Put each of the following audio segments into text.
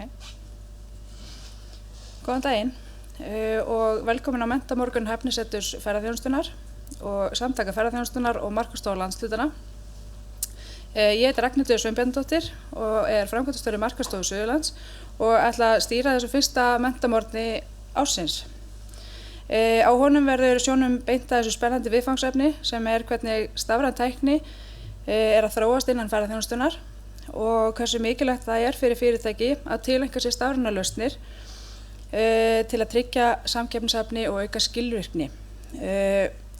Okay. Góðan daginn og velkomin á Menntamorgun Hæfnisetturs ferðaþjónustunnar og samtaka ferðaþjónustunnar og markaðsstofu landshlutana. Ég heiti Ragnhildur Sveinbjarnardóttir og framkvæmdastjóri markaðsstofu Suðurlands og ætla að stýra þessu fyrsta mentamorgni ársins. Á honum verður sjónum beint að þessu spennandi viðfangsefni sem hvernig stafræn tækni að þróast innan ferðaþjónustunnar og hversu mikilvægt það fyrir fyrirtæki að tileinka sér stafrænar lausnir til að tryggja samkeppnishæfni og auka skilvirkni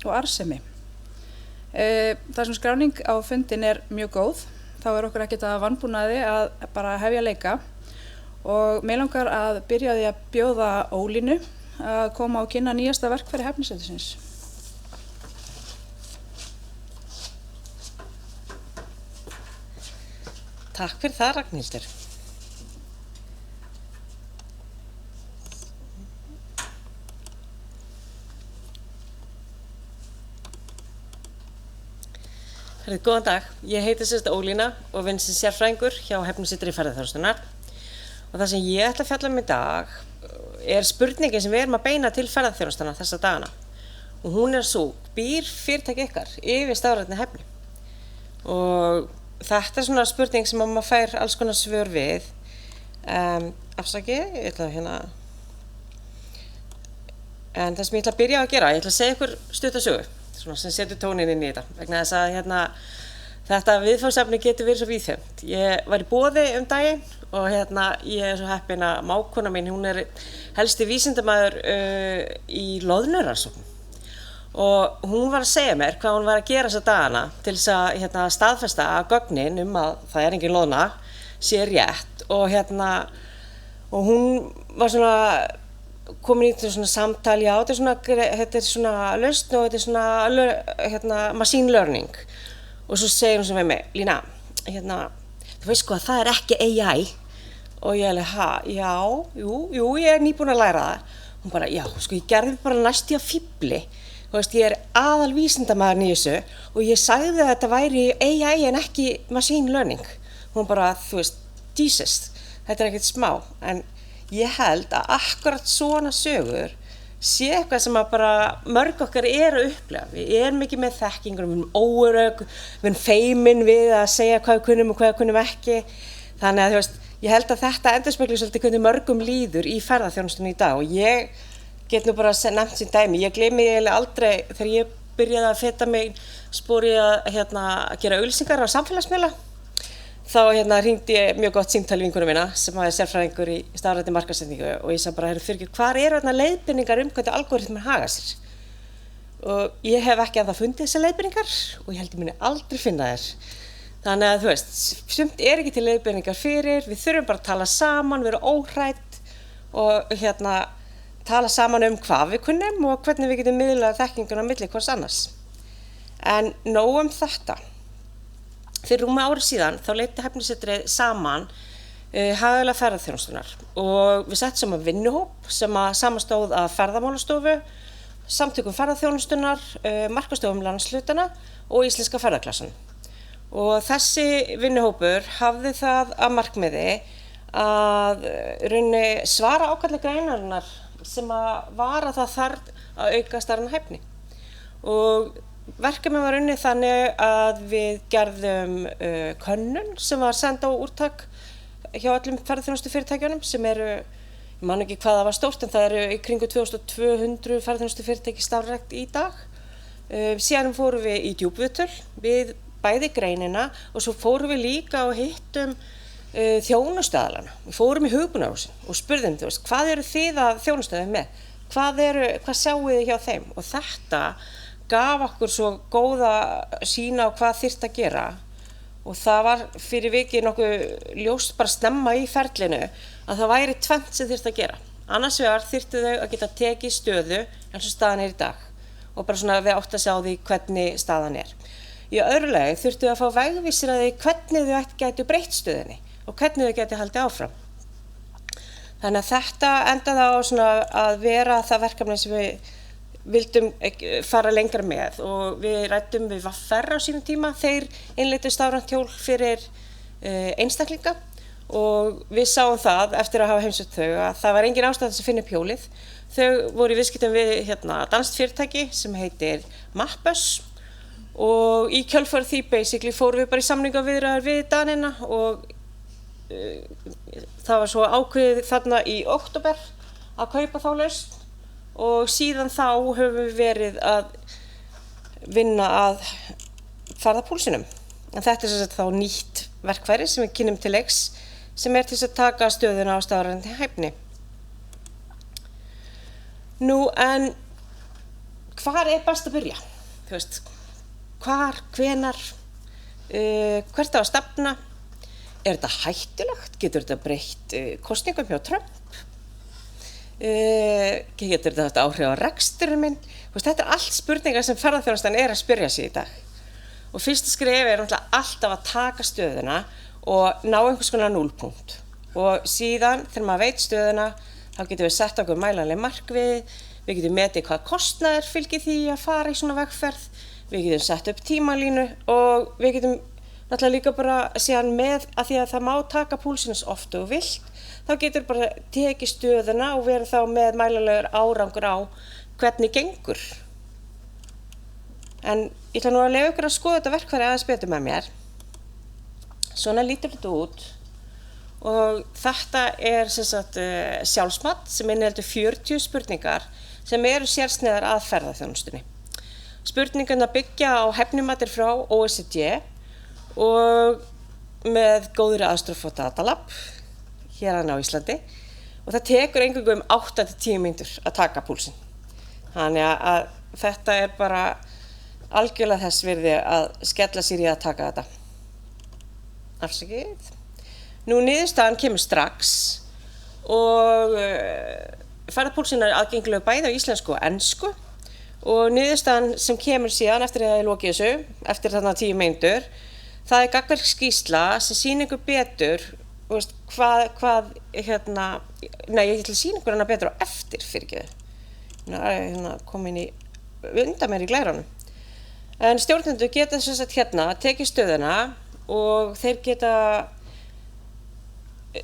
og arðsemi. Þar sem skráning á fundin mjög góð, þá okkur ekkert að vanbúnaði að bara hefja leika og mig langar að byrja á því að bjóða Ólínu að koma og kynna nýjasta verkfæri Hæfnisettursins. Takk fyrir það, Ragnhildur. Góðan dag, ég heiti Ólína og vinn sem sérfræðingur hjá Hæfnisettri ferðaþjónustunnar og það sem ég ætla að fjalla í dag spurningin sem við erum að beina til ferðaþjónustunnar þessa dagana og hún svo, býr fyrirtæki ykkar yfir stafrænni hæfni? Og þetta svona spurning sem maður fær alls konar svör við. Afsakið, ég ætla en það sem ég ætla að byrja að gera, ég ætla að segja ykkur stutta sögu sem setur tóninn inn í þetta vegna þess að þetta viðfangsefni getur verið svo víðfeðmt. Ég var í boði daginn og ég svo heppin að mágkona mín, hún helsti vísindamaður í loðnurannsóknum og hún var að segja mér hvað hún var að gera þessa dagana til þess að staðfesta að gögnin að það engin loðna sé rétt og hún var svona komin í svona samtal, já, þetta svona lausn og þetta machine learning og svo segir hún sem við mig, Lína, þú veist sko að það ekki AI og ég jú, ég nýbúin að læra það. Hún bara, já, sko ég gerði bara næstu að fífli, þú veist, ég aðalvísindamaður í þessu og ég sagði að þetta væri AI en ekki machine learning. Hún bara, þú veist, Jesus, þetta ekkert smá, en ég held að akkurat svona sögur sé eitthvað sem að bara mörg okkar að upplega. Við erum ekki með þekkingur, við erum óörugg, við erum feimin við að segja hvað við kunnum og hvað við kunnum ekki. Þannig að þú veist, ég held að þetta endurspeglar svolítið hvernig mörgum líður í ferðaþjónustunni í dag og ég get nú bara nefnt sem dæmi. Ég gleymi eiginlega aldrei þegar ég byrjaði að feta mig spor ég að gera auglýsingar á samfélagsmiðla. Þá hringdi ég mjög gott símtal við vinkonu mína sem sérfræðingur í stafrænni markaðssetningu og ég sagði bara, fyrirgefðu, hvar leiðbeiningar hvernig algoritmar haga sér? Og ég hef ekki ennþá fundið þessar leiðbeiningar og ég held ég muni aldrei finna þær. Þannig að þú veist, sumt ekki til leiðbeiningar fyrir, við þurfum bara að tala saman, vera óhrædd og tala saman hvað við kunnum og hvernig við getum miðlað þekkinguna á milli hvors annars. En nóg þetta. Fyrir rúma ári síðan þá leiddi Hæfnisetrið saman hagaðilega ferðaþjónustunnar og við settum saman vinnuhóp sem samanstóð af ferðamálastofu, samtökum ferðaþjónustunnar, markaðsstofum landshlutana og íslenska ferðaklassan. Og þessi vinnuhópur hafði það að markmiði að svara ákalli greinarinnar sem var að það þarf að auka stafræna hæfni. Og verkefnið var unnið þannig að við gerðum könnun sem var send á úrtak hjá öllum ferðaþjónustufyrirtækjunum sem ég man ekki hvað það var stórt en það í kringu 2200 ferðaþjónustufyrirtæki stafrænt í dag. Síðan fórum við í djúpviðtöl við bæði greinina og svo fórum við líka og hittum þjónustuaðilana. Við fórum í hugbúnaðarhúsin og spurðum, þú veist, hvað eru þið að þjónustuaðið með? Hvað sjáið þið hjá þeim? Og þetta gaf okkur svo góða sýn á hvað þyrfti að gera og það var fyrir vikið nokkuð ljóst bara snemma í ferlinu að það væri tvennt sem þyrfti að gera. Annars vegar þyrftu þau að geta tekið stöðu eins og staðan í dag og bara svona við átt að sjá því hvernig staðan Í öðru lagi þurftu þau að fá vegvísir að því hvernig þau gætu breytt stöðunni og hvernig þau gætu haldið áfram. Þannig að þetta endaði á svona að vera það verkefni sem við vildum fara lengra með og við ræddum við VR á sínum tíma. Þeir innleiddu stafrænt hjól fyrir einstaklinga og við sáum það eftir að hafa heimsótt þau að það var engin ástæða þess að finna upp hjólið. Þau voru í viðskiptum við danskt fyrirtæki sem heitir Mappus og í kjölfar því basically fórum við bara í samningaviðræður við Danina og það var svo ákveðið þarna í október að kaupa þá lausn og síðan þá höfum við verið að vinna að ferðapúlsinum. En þetta er sem sagt þá nýtt verkfæri sem við kynnum til leiks sem til þess að taka stöðuna á stafrænni hæfni. Nú en hvar er best að byrja? Þú veist, hvar, hvenar, hvert á að stefna? Er þetta hættulegt? Getur þetta breytt kosningum hjá Trump? Getur þetta haft áhrif á reksturinn minn? Þetta er allt spurningar sem ferðaþjónustan er að spyrja sig í dag. Og fyrsta skref er náttúrulega alltaf að taka stöðuna og ná einhvers konar núllpunkt. Og síðan þegar maður veit stöðuna, þá getum við sett okkur mælanleg markmið, við getum metið hvað kostnaður fylgir því að fara í svona vegferð, við getum sett upp tímalínu og við getum náttúrulega líka bara síðan með að því að það má taka púlsins oft og vilt, þá getur bara tekið stöðuna og verið þá með mælanlegur árangur á hvernig gengur. En ég ætla nú að leyfa ykkur að skoða þetta verkfæri aðeins betur með mér. Svona lítur þetta út og þetta er sem sagt sjálfsmat sem inniheldur 40 spurningar sem eru sérsniðar að ferðaþjónustunni. Spurningarnar byggja á hæfnimatir frá OECD og með góðri aðstoð frá Datalab hérna á Íslandi og það tekur eingöngu 8 til 10 mínútur að taka púlsinn. Þannig að þetta er bara algjörlega þess virði að skella sér í að taka þetta. Afsakið. Nú niðurstaðan kemur strax og ferðapúlsinn er aðgengilegur bæði á íslensku og ensku og niðurstaðan sem kemur síðan eftir að ég lokið þessu, eftir þarna 10 mínútur, það er gagnvirk skýrsla sem sýnir ykkur betur ég ætla að sýna ykkur hana betur á eftir fyrirgefðu. Komin í undan mér í glærunum. En stjórnendur geta sem sagt tekið stöðuna og þeir geta,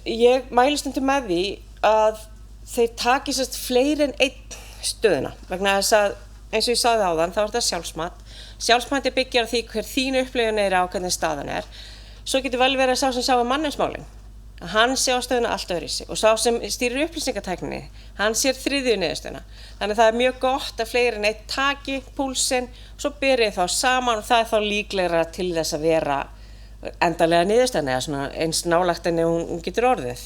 ég mæli stundum með því að þeir taki sem sagt fleiri en einn stöðuna vegna þess að eins og ég sagði áðan þá er þetta sjálfsmat. Sjálfsmati byggir á því hver þín upplifun er á hvernig staðan er. Svo getur vel verið að sá sem sá mannauðsmálin. Hann sér á stöðuna allt öðruvísi og sá sem stýrir upplýsingatækninni, hann sér þriðju niðurstöðuna. Þannig að það er mjög gott að fleiri en einn taki púlsinn, svo byrjið þá saman og það er þá líklegra til þess að vera endanlega niðurstöðuna eða svona eins nálægt en hún getur orðið.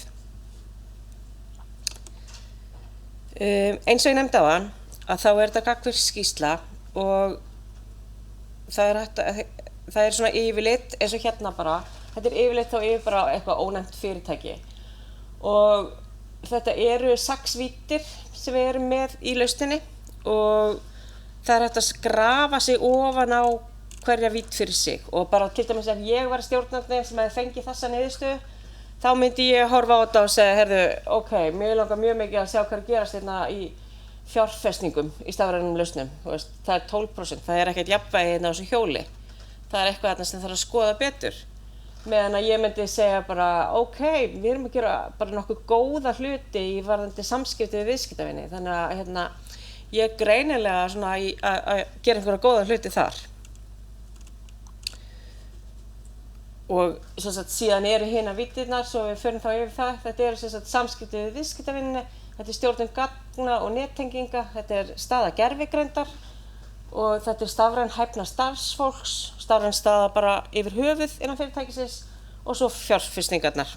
Eins og ég nefndi áðan að þá er þetta gagnvirk skýrsla og það er svona yfirleitt eins og hérna bara. Þetta er yfirleitt þá yfir bara eitthvað ónefnt fyrirtæki og þetta eru 6 víddir sem við erum með í lausninni og það er hægt að grafa sig ofan á hverja vídd fyrir sig og bara til dæmis ef ég var stjórnandi sem hefði fengið þessa niðurstöðu þá myndi ég horfa á þetta og segja, heyrðu, ok, mér langar mjög mikið að sjá hvað gerast hérna í fjárfestingum í stafrænum lausnum. Það er 12%, það er ekkert jafnvægi hérna á þessu hjóli. Það er eitthvað þarna sem þarf að skoða betur. Meðan að ég myndi segja bara, ok, við erum að gera bara nokkuð góða hluti í varðandi samskipti við viðskiptavini. Þannig að ég er greinilega svona að gera einhverja góða hluti þar. Og sem sagt, síðan eru hina víddirnar, svo við förum þá yfir það. Þetta eru sem sagt samskipti við viðskiptavinni, þetta er stjórnun gagna og nettenginga, þetta er staða gervigreindar og þetta er stafræn hæfna starfsfólks, stafræn staða bara yfir höfuð innan fyrirtækisins og svo fjárfestingarnar.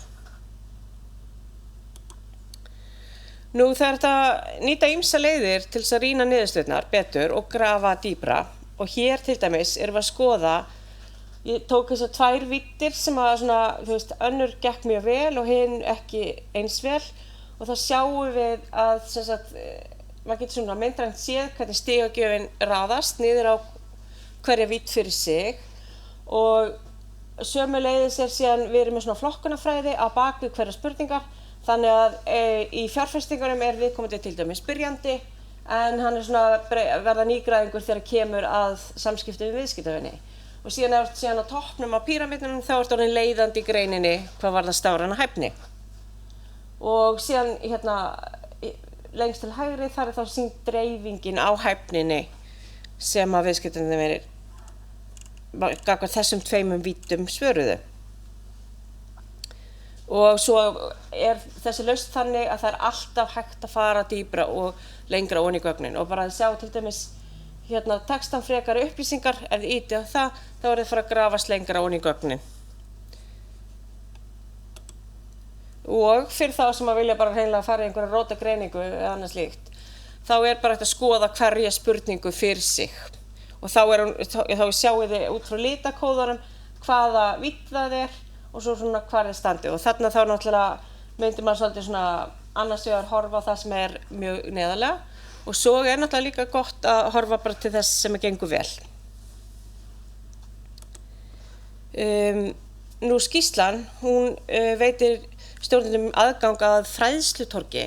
Nú það er þetta að nýta ýmsa leiðir til þess að rýna niðurstöðurnar betur og grafa dýpra og hér til dæmis erum við að skoða, ég tók þessar 2 víddir sem að svona, þú veist, önnur gekk mjög vel og hinn ekki eins vel og þá sjáum við að sem sagt, maður getur svona myndrænt séð hvernig stigagjöfin raðast niður á hverja vídd fyrir sig og sömuleiðis er síðan við erum með svona flokkunarfræði á bak við hverja spurningar þannig að í fjárfestingunum er viðkomandi til dæmis byrjandi en hann er svona verða nýgræðingur þegar kemur að samskipti við viðskiptavini og síðan á toppnum á píramídnum þá ertu orðin leiðandi í greininni hvað varðar stafræna hæfni. Og síðan lengst til hægri þar þá sýnd dreifingin á hæfninni sem að viðskiptendurnir gagnvart þessum tveimum víddum svöruðu. Og svo þessi lausn þannig að það alltaf hægt að fara dýpra og lengra ofan í gögnin og bara að sjá til dæmis textan frekari upplýsingar, ef þið ýtið á það, þá þið fara að grafast lengra ofan í gögnin. Og fyrir þá sem að vilja bara hreinlega fara í einhverja rótagreiningu eða annað slíkt, þá bara hægt að skoða hverja spurningu fyrir sig. Og þá sjáið þið út frá litakóðunum hvaða vídd það og svo svona hvar þið standið. Og þarna þá náttúrulega myndir maður svolítið svona annars vegar horfa á það sem mjög neðarlega og svo náttúrulega líka gott að horfa bara til þess sem gengur vel. Nú skýrslan, hún veitir stjórnendum aðgang að fræðslutorgi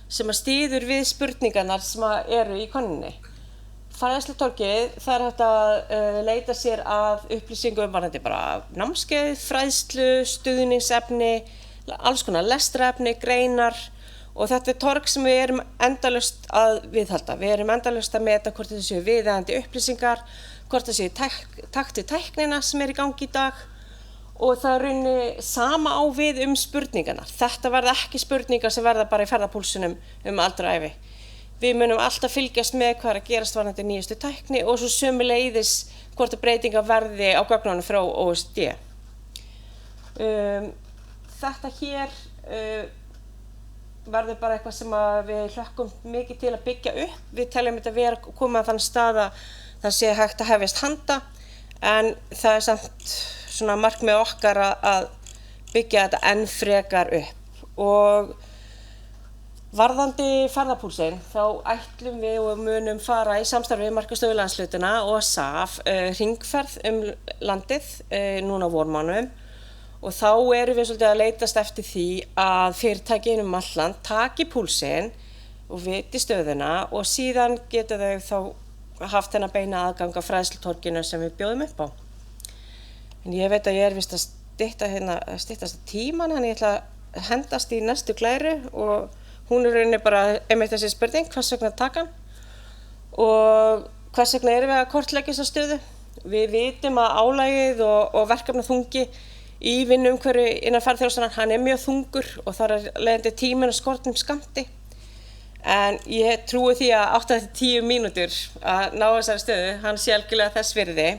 sem að styður við spurningarnar sem eru í könnuninni. Fræðslutorgið, það hægt að leita sér að upplýsingum varðandi bara námskeið, fræðslu, stuðningsefni, alls konar lestrarefni, greinar og þetta torg sem við erum endalaust að viðhalda. Við erum endalaust að meta hvort þetta séu viðeigandi upplýsingar, hvort það séu takt við tæknina sem í gangi í dag og það raunni sama á við spurningarnar. Þetta verða ekki spurningar sem verða bara í ferðapúlsunum aldra ævi. Við munum alltaf fylgjast með hvað að gerast varðandi nýjustu tækni og svo sömuleiðis hvort breytingar verði á gögnunum frá OECD. Þetta hér verður bara eitthvað sem við hlökkum mikið til að byggja upp. Við teljum þetta vera komið að þann stað að það sé hægt að hefjast handa en það samt svona markmið okkar að byggja þetta enn frekar upp. Og varðandi ferðapúlsinn, þá ætlum við og munum fara í samstarfi við Markaðsstofu landshlutanna og SAF hringferð landið núna á vormánuðum og þá erum við svolítið að leitast eftir því að fyrirtæki allt land taki púlsinn og viti stöðuna og síðan geta þau þá haft þennan beina aðgang að fræðslutorginu sem við bjóðum upp á. En ég veit að ég víst að styttast tíman, þannig ég ætla að hendast í næstu glæru og hún rauninni bara einmitt þessi spurning, hvers vegna taka hann og hvers vegna erum við að kortleggja þessa stöðu. Við vitum að álagið og verkefnaþungi í vinnuumhverfi innan ferðaþjónustunnar, hann mjög þungur og þar leiðandi tíminn að skortnum skammti. En ég trúi því að 8-10 mínútur að ná þessari stöðu, hann sé algjörlega þess virði.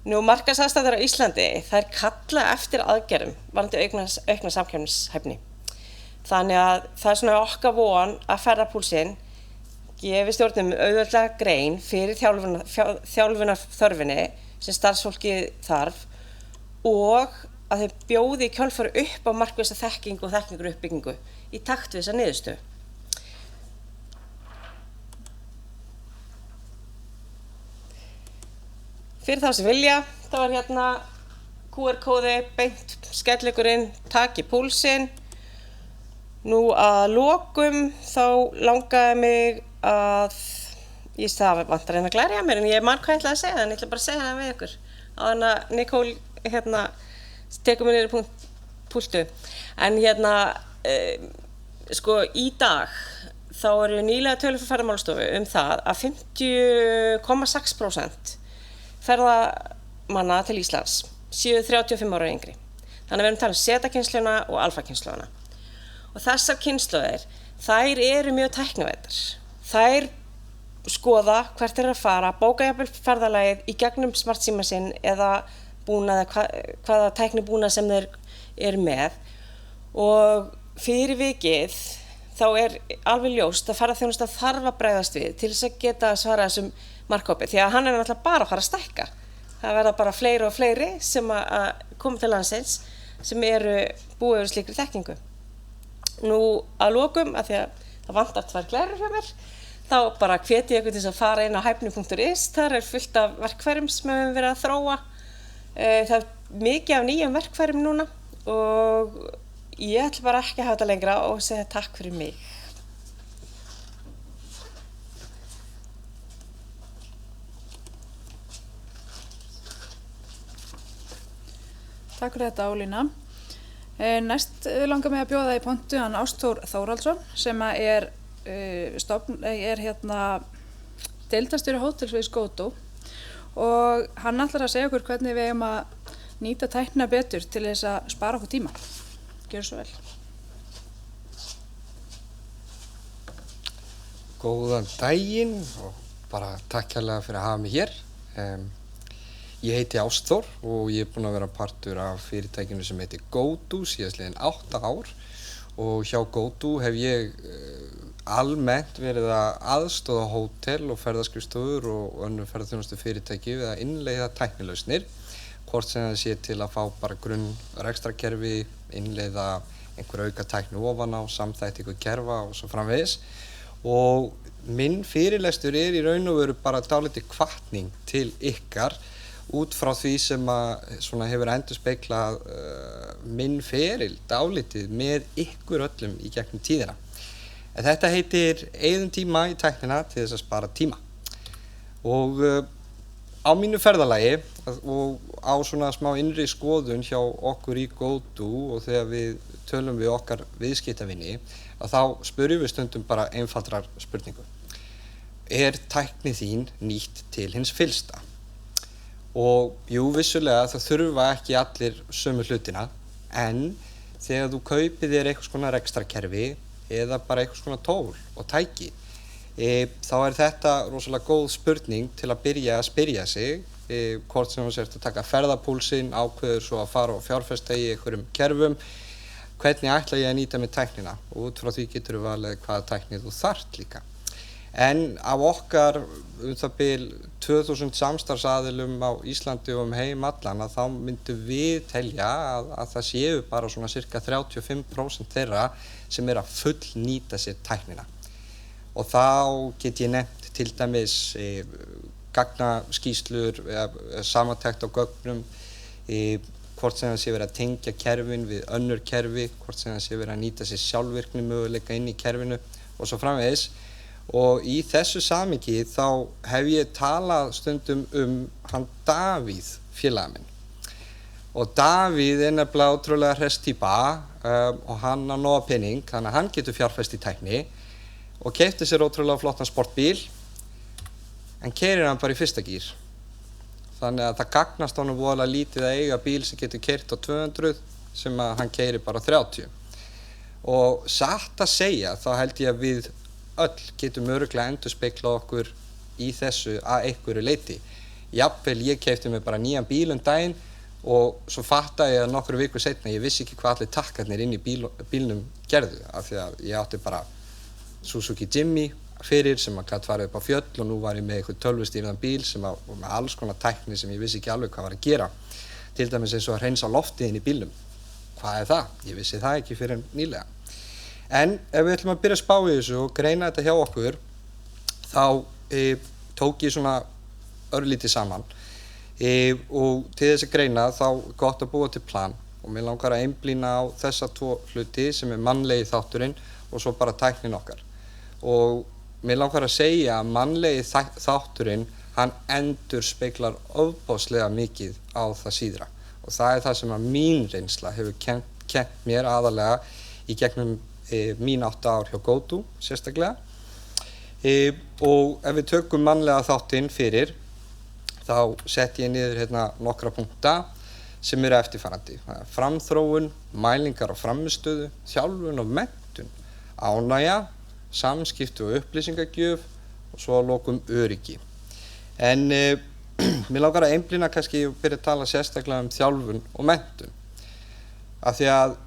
Nú markaðsaðstæður á Íslandi, þær kalla eftir aðgerðum varðandi aukna samkeppnishæfni. Þannig að það svona okkar von að ferðapúlsinn gefi stjórnum auðveldlega grein fyrir þjálfunarþörfinni sem starfsfólkið þarf og að þau bjóði í kjölfari upp á markvissa þekkingu og þekkingaruppbyggingu í takt við þessa niðurstöðu. Fyrir þá sem vilja, þá hérna QR-kóði, beint skellleikurinn, taki púlsinn. Nú að lokum þá langaði mig að, það vantar að glerja mér en ég man hvað ég ætlaði að segja en ég ætla bara að segja það við ykkur. Áður að Nicole tekur mér niður púltu. En sko í dag þá eru nýlega tölur frá Ferðamálastofu það að 50,6% ferðamanna til Íslands séu 35 ára yngri. Þannig að við erum að tala Z-kynsluna og alfa-kynsluna. Og þessar kynslóðir, þær eru mjög tæknivæddar. Þær skoða hvert að fara, bóka jafnvel ferðalagið í gegnum smartsíma sinn eða búnað, hvaða tæknibúnað sem þeir eru með. Og fyrir vikið þá alveg ljóst að ferðaþjónustan þarf að bregðast við til þess að geta svara þessum markhópi. Því að hann náttúrulega bara að fara að stækka. Það verða bara fleiri og fleiri sem að koma til landsins sem eru búið yfir slíkri þekkingu. Nú að lokum, af því að það vantar 2 glærur hjá mér, þá bara hveti ég ykkur til að fara inn á hæfni.is, þar fullt af verkfærum sem við höfum verið að þróa. Það mikið af nýjum verkfærum núna og ég ætla bara ekki að hafa þetta lengra og segja takk fyrir mig. Takk fyrir þetta, Ólína. Næst langar mig að bjóða í pontu hann Ástór Þórhaldsson sem er deildarstjóri hótelsviðs GoTo og hann ætlar að segja okkur hvernig við eigum að nýta tæknina betur til þess að spara okkur tíma. Gjörðu svo vel. Góðan daginn og bara takk hérlega fyrir að hafa mig hér. Ég heiti Ástór og ég búinn að vera partur af fyrirtækinu sem heitir GoTo síðastliðin 8 ár og hjá GoTo hef ég almennt verið að aðstoða hótel og ferðaskrifstofur og önnur ferðaþjónustu fyrirtæki við að innleiða tæknilausnir, hvort sem það sé til að fá bara grunn rekstrarkerfi, innleiða einhver auka tækni ofan á, samþættingu kerfa og svo framvegis. Og minn fyrirlestur í raun og veru bara dálítið hvatning til ykkar út frá því sem að hefur endurspeglað minn feril dálítið með ykkur öllum í gegnum tíðina. En þetta heitir eyðum tíma í tæknina til þess að spara tíma. Og á mínu ferðalagi og á svona smá innri skoðun hjá okkur í GoTo og þegar við tölum við okkar viðskiptavini að þá spyrjum við stundum bara einfaldrar spurningu. Er tækni þín nýtt til hins fyllsta? Og jú, vissulega það þurfa ekki allir sömu hlutina, en þegar þú kaupir þér einhvers konar rekstrarkerfi eða bara einhvers konar tól og tæki, þá er þetta rosalega góð spurning til að byrja að spyrja sig, hvort sem þú sért að taka ferðapúlsinn, ákveður svo að fara og fjárfesta í einhverjum kerfum, hvernig ætla ég að nýta með tæknina og út frá því getur við valið hvaða tækni þú þarft líka. En af okkar það bil 2000 samstarfsaðilum á Íslandi og heim allan að þá myndum við telja að það séu bara svona cirka 35% þeirra sem að fullnýta sér tæknina. Og þá get ég nefnt til dæmis gagnaskýrslur, samantekt á gögnum, hvort sem það sé verið að tengja kerfin við önnur kerfi, hvort sem það sé verið að nýta sér sjálfvirkni möguleika inn í kerfinu og svo framvegis. Og í þessu samhengi þá hef ég talað stundum hann Davíð félaga minn. Og Davíð er nefnilega ótrúlega hress týpa og hann á nóga pening, þannig að hann getur fjárfest í tækni og keypti sér ótrúlega flottan sportbíl en keyrir hann bara í fyrsta gír. Þannig að það gagnast honum voðalega lítið að eiga bíl sem getur keyrt á 200 sem að hann keyrir bara 30. Og satt að segja þá held ég að við öll getum örugglega endurspeglað okkur í þessu að einhverju leyti. Jafnvel ég keypti mér bara nýjan bíl daginn og svo fattaði ég að nokkru vikur seinna ég vissi ekki hvað allir takkarnir inn í bílnum gerðu af því að ég átti bara Suzuki Jimmy fyrir sem að gat farið upp á fjöll og nú var ég með eitthvað tölvustýrðan bíl sem að með alls konar tækni sem ég vissi ekki alveg hvað var að gera. Til dæmis eins og að hreinsa loftið inn í bílnum. Hvað er það? Ég vissi það ekki fyrir nýlega. En ef við ætlum að byrja að spá í þessu og greina þetta hjá okkur, þá tók ég svona örlítið saman og til þess að greina þá er gott að búa til plan og mér langar að einblína á þessa 2 hluti sem er mannlegi þátturinn og svo bara tæknin okkar. Og mér langar að segja að mannlegi þátturinn, hann endurspeglar ofboðslega mikið á það síðra. Og það er það sem að mín reynsla hefur kennt mér aðalega í gegnum mín 8 ár hjá GoTo sérstaklega. Og ef við tökum mannlega þáttinn fyrir, þá sett ég niður hérna nokkra punkta sem eru eftirfarandi. Framþróun, mælingar og frammistöðu, þjálfun og menntun, ánægja, samskipti og upplýsingagjöf og svo að lokum öryggi. En mér langar að einblína kannski og byrja að tala sérstaklega þjálfun og menntun. Af því að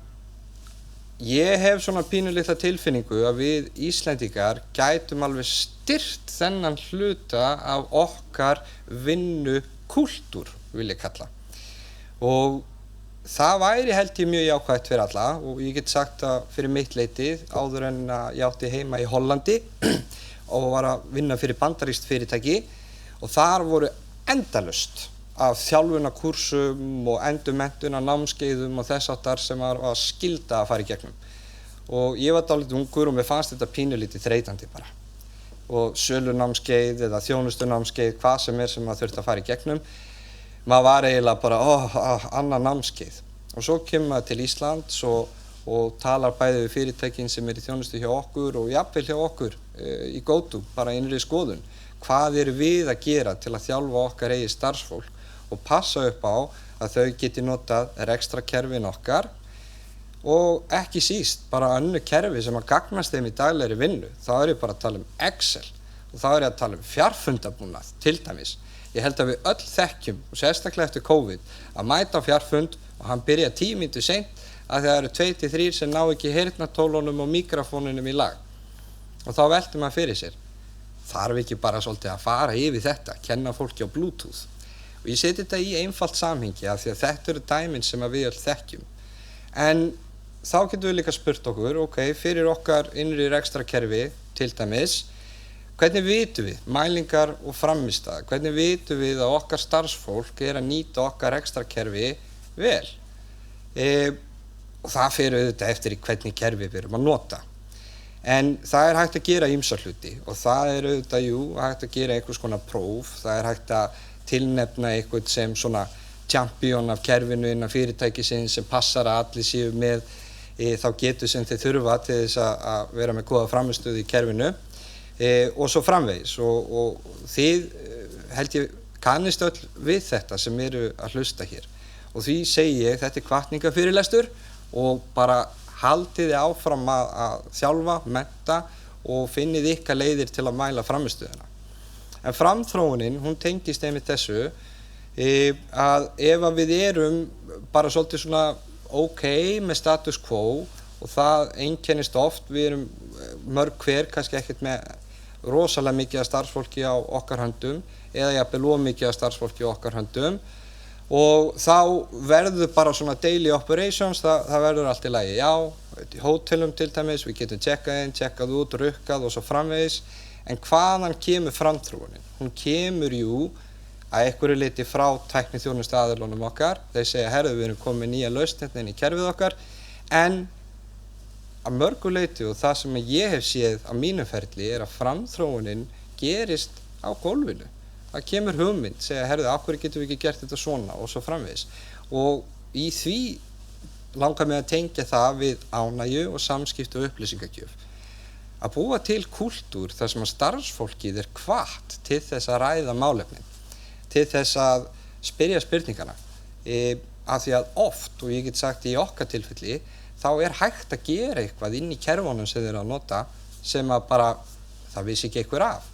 ég hef svona pínulitla tilfinningu að við Íslendingar gætum alveg styrkt þennan hluta af okkar vinnukúltúr, vil ég kalla. Og það væri held ég mjög jákvætt fyrir alla og ég get sagt að fyrir mitt leyti áður en að ég átti heima í Hollandi og var að vinna fyrir bandarískt fyrirtæki og þar voru endalaust af þjálfunarkursum og endurmenntun af námskeiðum og þess áttar sem var skylda að fara í gegnum. Og ég var dálítið ungur og mér fannst þetta pínulítið þreytandi bara. Og sölunámskeið eða þjónustunámskeið, hvað sem maður þurfti að fara í gegnum. maður var eiginlega bara, annað námskeið. Og svo kemur maður til Íslands og talar bæði við fyrirtækin sem í þjónustu hjá okkur og jafnvel hjá okkur í GoTo, bara innri skoðun. Hvað erum við að gera til að þjálfa okkar eigið starfsfólk og passa upp á að þau geti notað rekstrarkerfin okkar og ekki síst bara önnur kerfi sem að gagnast þeim í daglegri vinnu. Þá er ég bara að tala um Excel og þá er ég að tala um fjarfundabúnað til dæmis. Ég held að við öll þekkjum, og sérstaklega eftir COVID, að mæta á fjarfund og hann byrja 10 mínútur seint að það eru 2-3 sem ná ekki heyrnartólunum og mikrofónunum í lag. Og þá veltir maður fyrir sér, þarf ekki bara svolítið að fara yfir þetta, kenna fólki á Bluetooth. Og ég seti þetta í einfalt samhengi af því að þetta eru dæmin sem að við öll þekkjum. En þá getum við líka spurt okkur, fyrir okkar innri rekstrarkerfi til dæmis, hvernig vitum við, mælingar og frammistaða, hvernig vitum við að okkar starfsfólk er að nýta okkar rekstrarkerfi vel? Og það fer auðvitað eftir í hvernig kerfi við erum að nota. En það er hægt að gera ýmsa hluti og það er auðvitað, hægt að gera einhvers konar próf, það er hægt að tilnefna eitthvað sem svona champion af kerfinu innan fyrirtækisins sem passar að allir séu með þá getu sem þeir þurfa til þess að vera með góða frammistöðu í kerfinu. Og svo framvegis og þið held ég kannist öll við þetta sem eru að hlusta hér og því segi ég þetta er hvatningarfyrirlestur og bara haldið þið áfram að þjálfa, mennta og finnið ykkar leiðir til að mæla frammistöðuna. En framþróunin, hún tengist einmitt þessu að ef að við erum bara svolítið svona með status quo og það einkennist oft, við erum mörg hver kannski ekkert með rosalega mikið af starfsfólki á okkar höndum eða jafnvel of mikið af starfsfólki á okkar höndum og þá verður bara svona daily operations, það verður allt í lagi. Já, í hótelum til dæmis, við getum checkað inn, checkað út, rukkað og svo framvegis, en hvaðan kemur framþróunin? Hún kemur að einhverju leyti frá tækniþjónustu aðilunum okkar, þeir segja, herðu, við erum komið nýja lausn inn í kerfið okkar, en að mörgu leyti og það sem ég hef séð á mínu ferli er að framþróunin gerist á gólfinu. Það kemur hugmynd, segja, herðu, af hverju getum við ekki gert þetta svona og svo framvegis. Og í því langar mig að tengja það við ánægju og samskipti og upplýsingagjöf. Að búa til kúltúr þar sem að starfsfólkið er hvatt til þess að ræða málefnin, til þess að spyrja spurningana. Af því að oft, og ég get sagt í okkar tilfelli, þá er hægt að gera eitthvað inn í kerfunum sem þeir eru að nota sem að bara, það vissi ekki einhver af.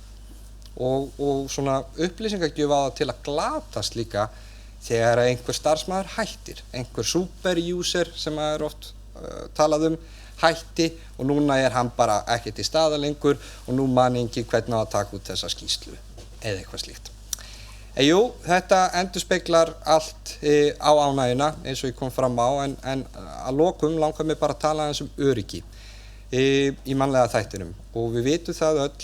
Og svona upplýsingagjöf á það til að glatast líka þegar einhver starfsmaður hættir, einhver super-user sem er oft talað hætti og núna er hann bara ekkert í staðar lengur og nú man enginn hvernig á að taka út þessa skýrslu eða eitthvað slíkt. Þetta endurspeglar allt á ánægjuna eins og ég kom fram á en að lokum langar mig bara að tala aðeins um öryggi í mannlega þættinum og við vitum það öll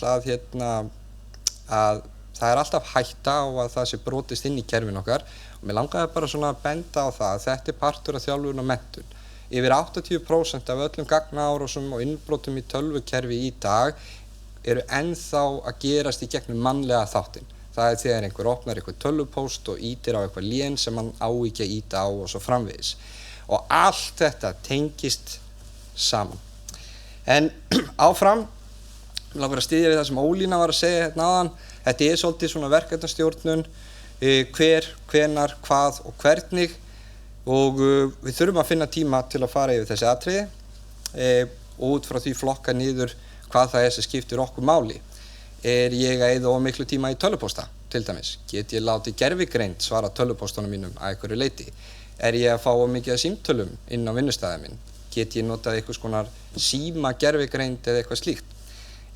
að það er alltaf hætta á að það sé brotist inn í kerfin okkar og mér langaði bara svona að benda á það að þetta er partur af þjálfun og menntun. Yfir 80% af öllum gagnaárásum og innbrotum í tölvukerfi í dag eru ennþá að gerast í gegnum mannlega þáttinn. Það er þegar einhver opnar eitthvað tölvupóst og ítir á eitthvað lén sem hann á ekki að íta á og svo framvegis. Og allt þetta tengist saman. En áfram, ég langar að styðja við það sem Ólína var að segja hérna áðan. Þetta er svolítið svona verkefnastjórnun, hver, hvenar, hvað og hvernig. Og við þurfum að finna tíma til að fara yfir þessi atriði og út frá því flokka niður hvað það er sem skiptir okkur máli. Er ég að eyða of miklu tíma í tölvupósta, til dæmis? Get ég látið gervigreind svara tölvupóstunum mínum að einhverju leyti? Er ég að fá of mikið af símtölum inn á vinnustæðið minn? Get ég notað einhvers konar síma gervigreind eða eitthvað slíkt?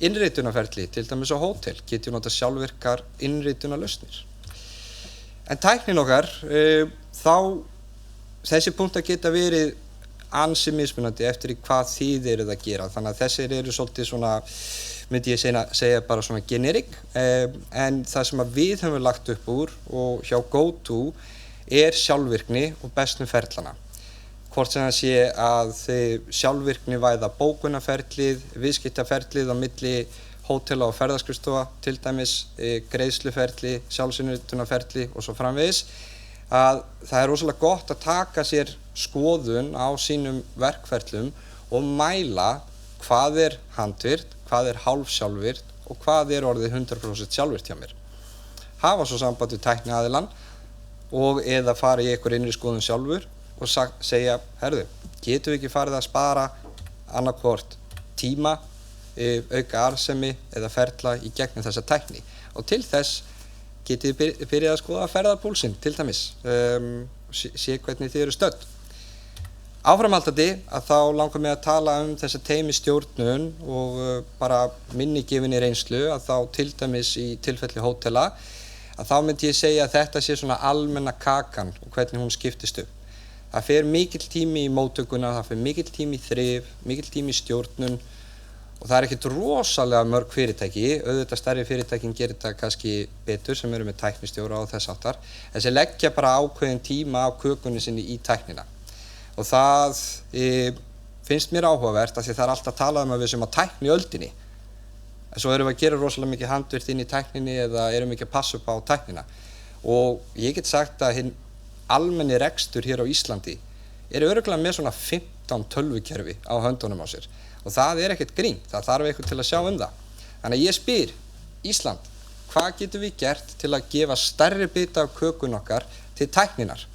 Innritunarferli, til dæmis á hótel, get ég notað sjálfvirkar innritunarlausnir. En tæknin okkar, þessi punktar geta verið ansi mismunandi eftir hvað þið eruð að gera. Þannig að þessir eru svolítið svona, myndi ég segja bara svona generic, en það sem að við höfum lagt upp úr og hjá GoTo er sjálfvirkni og bestun ferlana. Hvort sem það sé að þið sjálfvirkni væða bókunarferlið, viðskiptaferlið á milli hótela og ferðaskrifstofa, til dæmis greiðsluferli, sjálfsynritunarferli og svo framvegis, að það rosalega gott að taka sér skoðun á sínum verkferlum og mæla hvað handvirkt, hvað hálfsjálfvirkt og hvað orðið 100% sjálfvirkt hjá mér. Hafa svo samband við tækniaðilann og eða fara í einhver innri skoðun sjálfur og segja, herðu, getum við ekki farið að spara annarkvort tíma, auka arðsemi eða ferla í gegnum þessa tækni. Og til þess getið þið byrjað að skoða ferðarpúlsinn til dæmis, sé hvernig þið eru stödd. Áframhaldandi að þá langar mig að tala þessa teymistjórnun og bara minni gefinni reynslu að þá til dæmis í tilfelli hótela að þá myndi ég segja að þetta sé svona almenna kakan og hvernig hún skiptist upp. Það fer mikill tími í móttökuna, það fer mikill tími í þrif, mikill tími í stjórnun og það ekkert rosalega mörg fyrirtæki, auðvitað stærri fyrirtækin gerir þetta kannski betur sem eru með tæknistjóra og þess háttar, en sem leggja bara ákveðin tíma á kökunni sinni í tæknina. Og það finnst mér áhugavert af því það alltaf talað að við séum á tækniöldinni. En svo erum við að gera rosalega mikið handvirkt inn í tækninni eða erum ekki að passa upp á tæknina. Og ég get sagt að hinn almenni rekstur hér á Íslandi örugglega með svona 15 tölvukerfi á höndunum á sér. Og það ekkert grín, það þarf eitthvað til að sjá það. Þannig að ég spyr, Ísland, hvað getum við gert til að gefa stærri bita af kökun okkar til tækninar?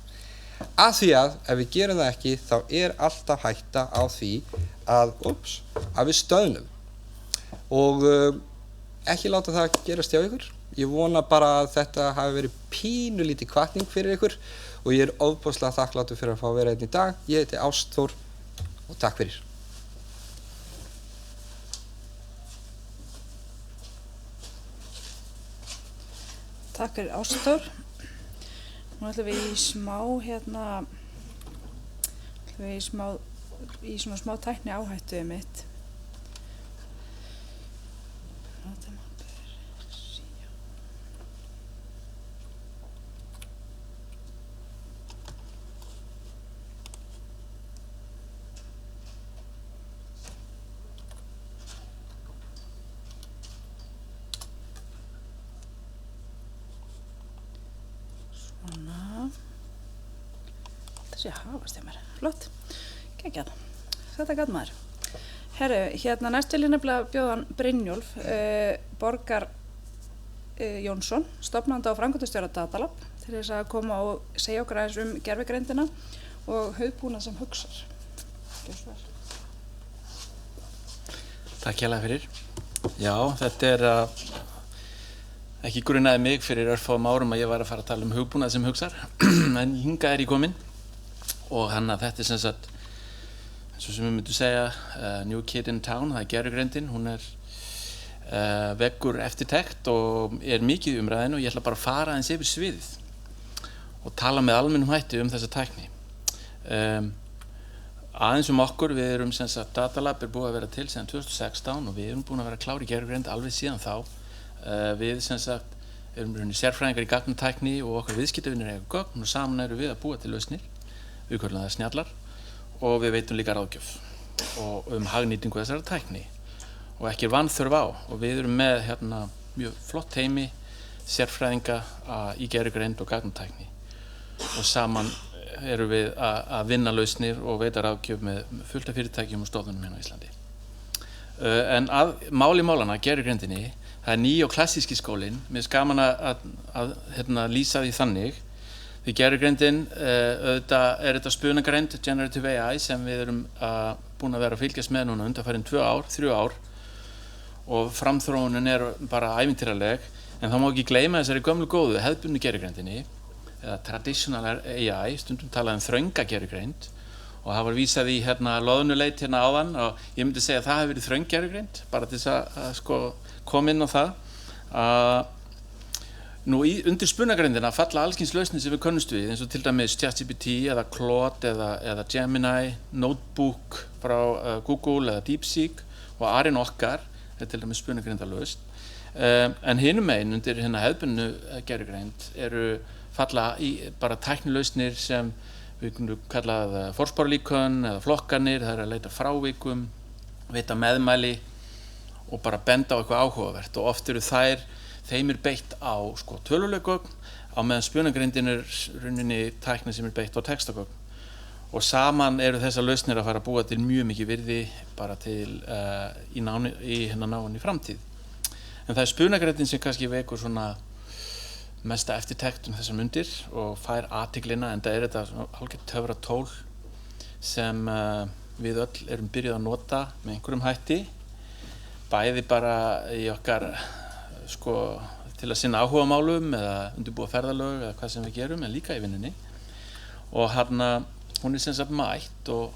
Af því að ef við gerum það ekki, þá alltaf hætta á því að við stöðnum. Og ekki láta það gerast hjá ykkur. Ég vona bara að þetta hafi verið pínulítið hvatning fyrir ykkur og ég ofboðslega þakklátur fyrir að fá að vera hérna í dag. Ég heiti Ástþór og takk fyrir. Takk fyrir Ástþór. Nú ætlum við í svona smá tækni áhættu mitt. Þessi hafast hjá mér. Flott. Geggjað. Þetta gat maður. Herru, næst vil ég nefnilega bjóða hann Brynjólf Borgar Jónsson, stofnanda og framkvæmdastjóra Datalab, til þess að koma og segja okkur aðeins gervigreindina og hugbúnað sem hugsar. Takk hérlega fyrir. Já, þetta ekki grunaði mig fyrir örfáum árum að ég væri að fara að tala hugbúnað sem hugsar, en hingað ég kominn og þetta sem sagt, eins og sem við myndum segja, new kid in town, það gervigreindin, hún veggur eftirtekt og mikið í umræðinu og ég ætla bara að fara aðeins yfir sviðið og tala með almennum hætti þessa tækni. Aðeins okkur, við erum sem sagt, Datalab búið að vera til síðan 2016 og við erum búin að vera klári í gervigreind alveg síðan þá. Við sem sagt erum sérfræðingar í gagnatækni og okkar viðskiptavinir eiga gögn og saman erum við að búa til lausnir. Við köllum það snjallar og við veitum líka ráðgjöf og hagnýtingu þessara tækni og ekki vanþörf á og við erum með mjög flott teymi sérfræðinga í gervigreind og gagnatækni og saman erum við að vinna lausnir og veita ráðgjöf með fullt af fyrirtækjum og stofnunum hérna á Íslandi. En málanna, gervigreindinni, það ný og klassíski skólinn, mér finnst gaman að lýsa því þannig. Því gervigreindin, auðvitað þetta spunagreind, Generative AI, sem við erum búin að vera að fylgjast með núna undanfarin 3 ár og framþróunin bara ævintýraleg, en það má ekki gleyma þessari gömlu góðu hefðbundnu gervigreindinni, eða traditional AI, stundum talað þrönga gervigreind og það var vísað í loðnuleit áðan og ég myndi segja að það hefði verið þröng gervigreind, bara til þess að koma inn á það. Nú undir spunagreindina falla allskyns lausnir sem við könnumst við, eins og til dæmis ChatGPT eða Claude eða Gemini, Notebook frá Google eða DeepSeek og Arin okkar til dæmis spunagreindalausn. En hinum megin undir hefðbundnu gervigreind falla í bara tæknilausnir sem við kunum kallað forspárlíkön eða flokkanir, það að leita frávikum, veita meðmæli og bara benda á eitthvað áhugavert og oft þeim beitt á töluleg gögn, á meðan spunagreindin rauninni tækni sem beitt á textagögn. Og saman eru þessar lausnir að fara að búa til mjög mikið virði bara til í náinni framtíð. En það spunagreindin sem kannski vekur svona mesta eftirtekt þessar mundir og fær athyglina, en það þetta hálfgert töfratól sem við öll erum byrjuð að nota með einhverjum hætti, bæði bara í okkar til að sinna áhugamálum eða undirbúa ferðalög eða hvað sem við gerum, en líka í vinnunni. Og hún sem sagt mætt og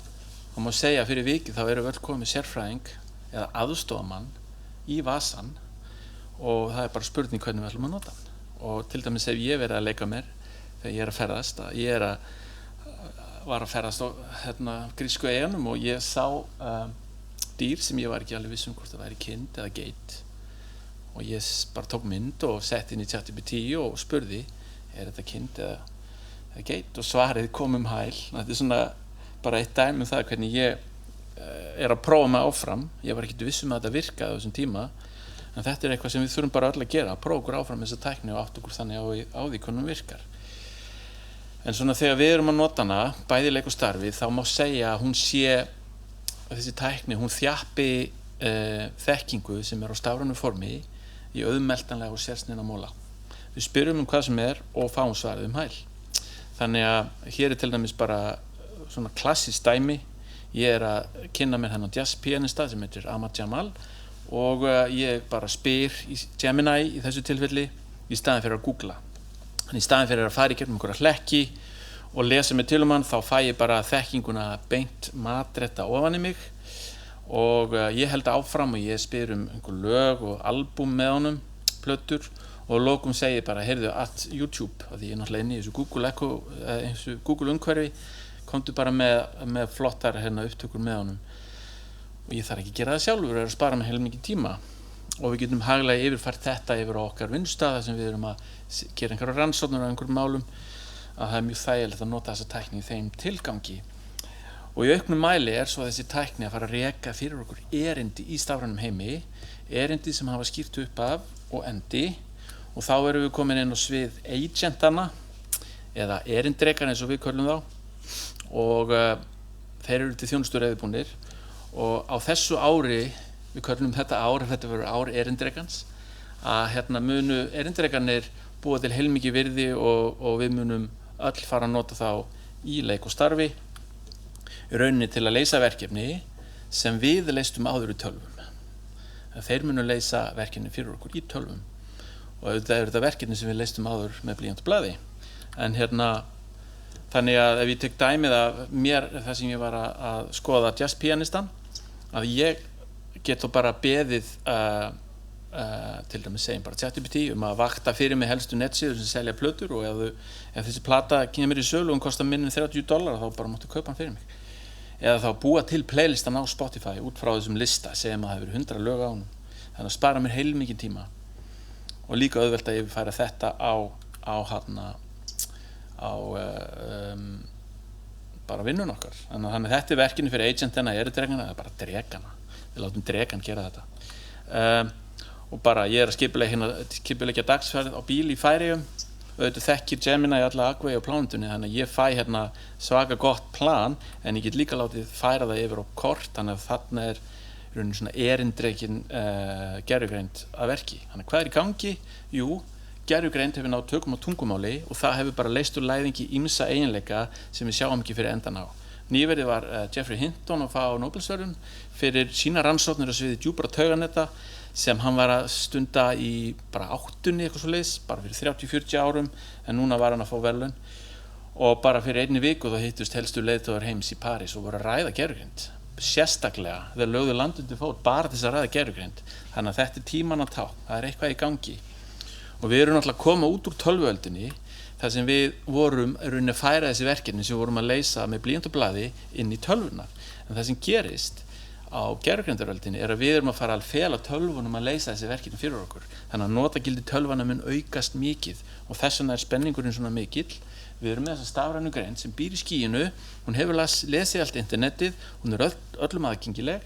það má segja fyrir vikið þá erum við öll komið sérfræðing eða aðstoðarmann í vasann og það bara spurning hvernig við ætlum að nota hann. Og til dæmis ef ég verið að leika mér þegar ég að ferðast, var að ferðast á grísku eyjunum og ég sá dýr sem ég var ekki alveg viss hvort það væri kind eða geit. Og ég bara tók mynd og setti inn í ChatGPT og spurði, þetta kind eða geit? Og svarið kom hæl. Þetta svona bara eitt dæmi það hvernig ég að prófa mig áfram. Ég var ekkert viss að þetta virkaði á þessum tíma, en þetta eitthvað sem við þurfum bara öll að gera, að prófa okkur áfram þessa tækni og átta okkur þannig á því hvernig hún virkar. En svona þegar við erum að nota hana, bæði leik og starfi, þá má segja að hún þessi tækni, hún þjappi þekkingu sem á stafrænu formi í auðmeltanlega og sérsniðna móla. Við spyrjum hvað sem og fáum svarið hæl. Þannig að hér til dæmis bara svona klassískt dæmi. Ég að kynna mér hennan jazzpianista sem heitir Ahmad Jamal og ég bara spyr í Gemini í þessu tilfelli í staðinn fyrir að googla. En í staðinn fyrir að fara í gegnum einhverja hlekki og lesa mig til hann, þá fæ ég bara þekkinguna beint matretta ofan í mig og ég held áfram og ég spyr einhver lög og albúm með honum, plötur, og að lokum segi ég bara, heyrðu, at YouTube, af því ég náttúrulega inni í þessu Google umhverfi, komdu bara með flottar upptökur með honum. Og ég þarf ekki að gera það sjálfur, að spara mig heilmikið tíma. Og við getum haglega yfirfært þetta yfir á okkar vinnustaða sem við erum að gera einhverjar rannsóknir á einhverjum málum, að það mjög þægilegt að nota þessa tækni í þeim tilgangi. Og í auknum mæli svo þessi tækni að fara að reka fyrir okkur erindi í stafrænum heimi, erindi sem hafa skýrt upp af og endi, og þá erum við komin inn á svið agentana eða erindrekar eins og við köllum þá, og þeir eru til þjónustu reiðubúnir, og á þessu ári, við köllum þetta verður ár erindrekans, að munu erindrekarnir búa til heilmikið virði og við munum öll fara að nota þá í leik og starfi, í rauninni til að leysa verkefni sem við leystum áður í tölvum. Þeir munu leysa verkefni fyrir okkur í tölvum og auðvitað eru þetta verkefni sem við leystum áður með blýant og blaði. En þannig að ef ég tek dæmið af mér, það sem ég var að skoða jazzpianistan, að ég get þó bara beðið til dæmis segjum bara ChatGPT að vakta fyrir mig helstu netsíður sem selja plötur, og ef þessi plata kemur í sölu og hún kostar minni en $30, þá bara máttu kaupa hann fyrir mig. Eða þá búa til playlistan á Spotify út frá þessum lista, segjum að það hefur 100 lög á honum. Þannig að spara mér heilmikinn tíma og líka auðvelt að yfirfæra þetta bara vinnun okkar. Þannig að þetta verkinu fyrir agentana, erindrekana, það bara drekana. Við látum drekan gera þetta. Og bara ég að skipuleggja dagsferð á bíl í Færeyjum, auðvitað þekkir Gemini alla akvegi á plánutunni, þannig að ég fæ svaka gott plan, en ég get líka látið færa það yfir á kort, þannig að þarna í rauninni svona erindrekin gervigreind að verki. Þannig hvað í gangi? Jú, gervigreind hefur náð tökum á tungumáli og það hefur bara leyst úr læðingi ýmsa eiginleika sem við sjáum ekki fyrir endan á. Nýverið var Geoffrey Hinton að fá Nóbelsverðlaun fyrir sína rannsóknir á sviði djúpra tauganeta sem hann var að stunda í bara 8. eitthvað svoleiðis, bara fyrir 30-40 árum, en núna var hann að fá verðlaun. Og bara fyrir einni viku þá hittust helstu leiðtogar heims í París og voru að ræða gervigreind. Sérstaklega, þeir lögðu land undir fót bara til þess að ræða gervigreind. Þannig að þetta tímanna tákn, það eitthvað í gangi. Og við erum náttúrulega að koma út úr tölvuöldinni, þar sem við vorum að færa þessi verkefni sem við vorum að leysa með blýant og blaði inn í tölvunar. En það sem gerist á gervigreindaröldinni að við erum að fara að fela tölvunum að leysa þessi verkefni fyrir okkur. Þannig að notagildi tölvana mun aukast mikið og þess vegna spenningurinn svona mikill. Við erum með þessa stafrænu greind sem býr í skýinu, hún hefur lesið allt internetið, hún öllum aðgengileg.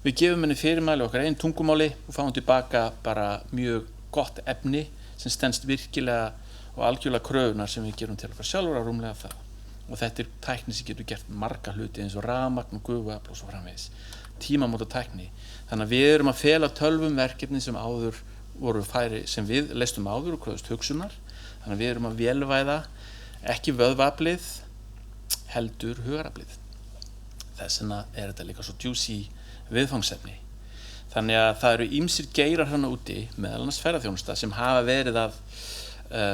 Við gefum henni fyrirmæli okkar einn tungumáli og fáum tilbaka bara mjög gott efni sem stenst virkilega og algjörlega kröfunar sem við gerum til okkar sjálfur að rúmlega það. Og þetta tækni sem getur gert marga hluti eins og rafmagn og gufuafl og svo framvegis. Tímamóta tækni. Þannig að við erum að fela tölvum verkefni sem áður voru færi, sem við leystum áður og kröfðust hugsunar. Þannig að við erum að vélvæða ekki vöðvaaflið, heldur hugaraflið. Þess vegna þetta líka svo juicy viðfangsefni. Þannig að það eru ýmsir geirar hana úti, meðal annars ferðaþjónusta, sem hafa verið að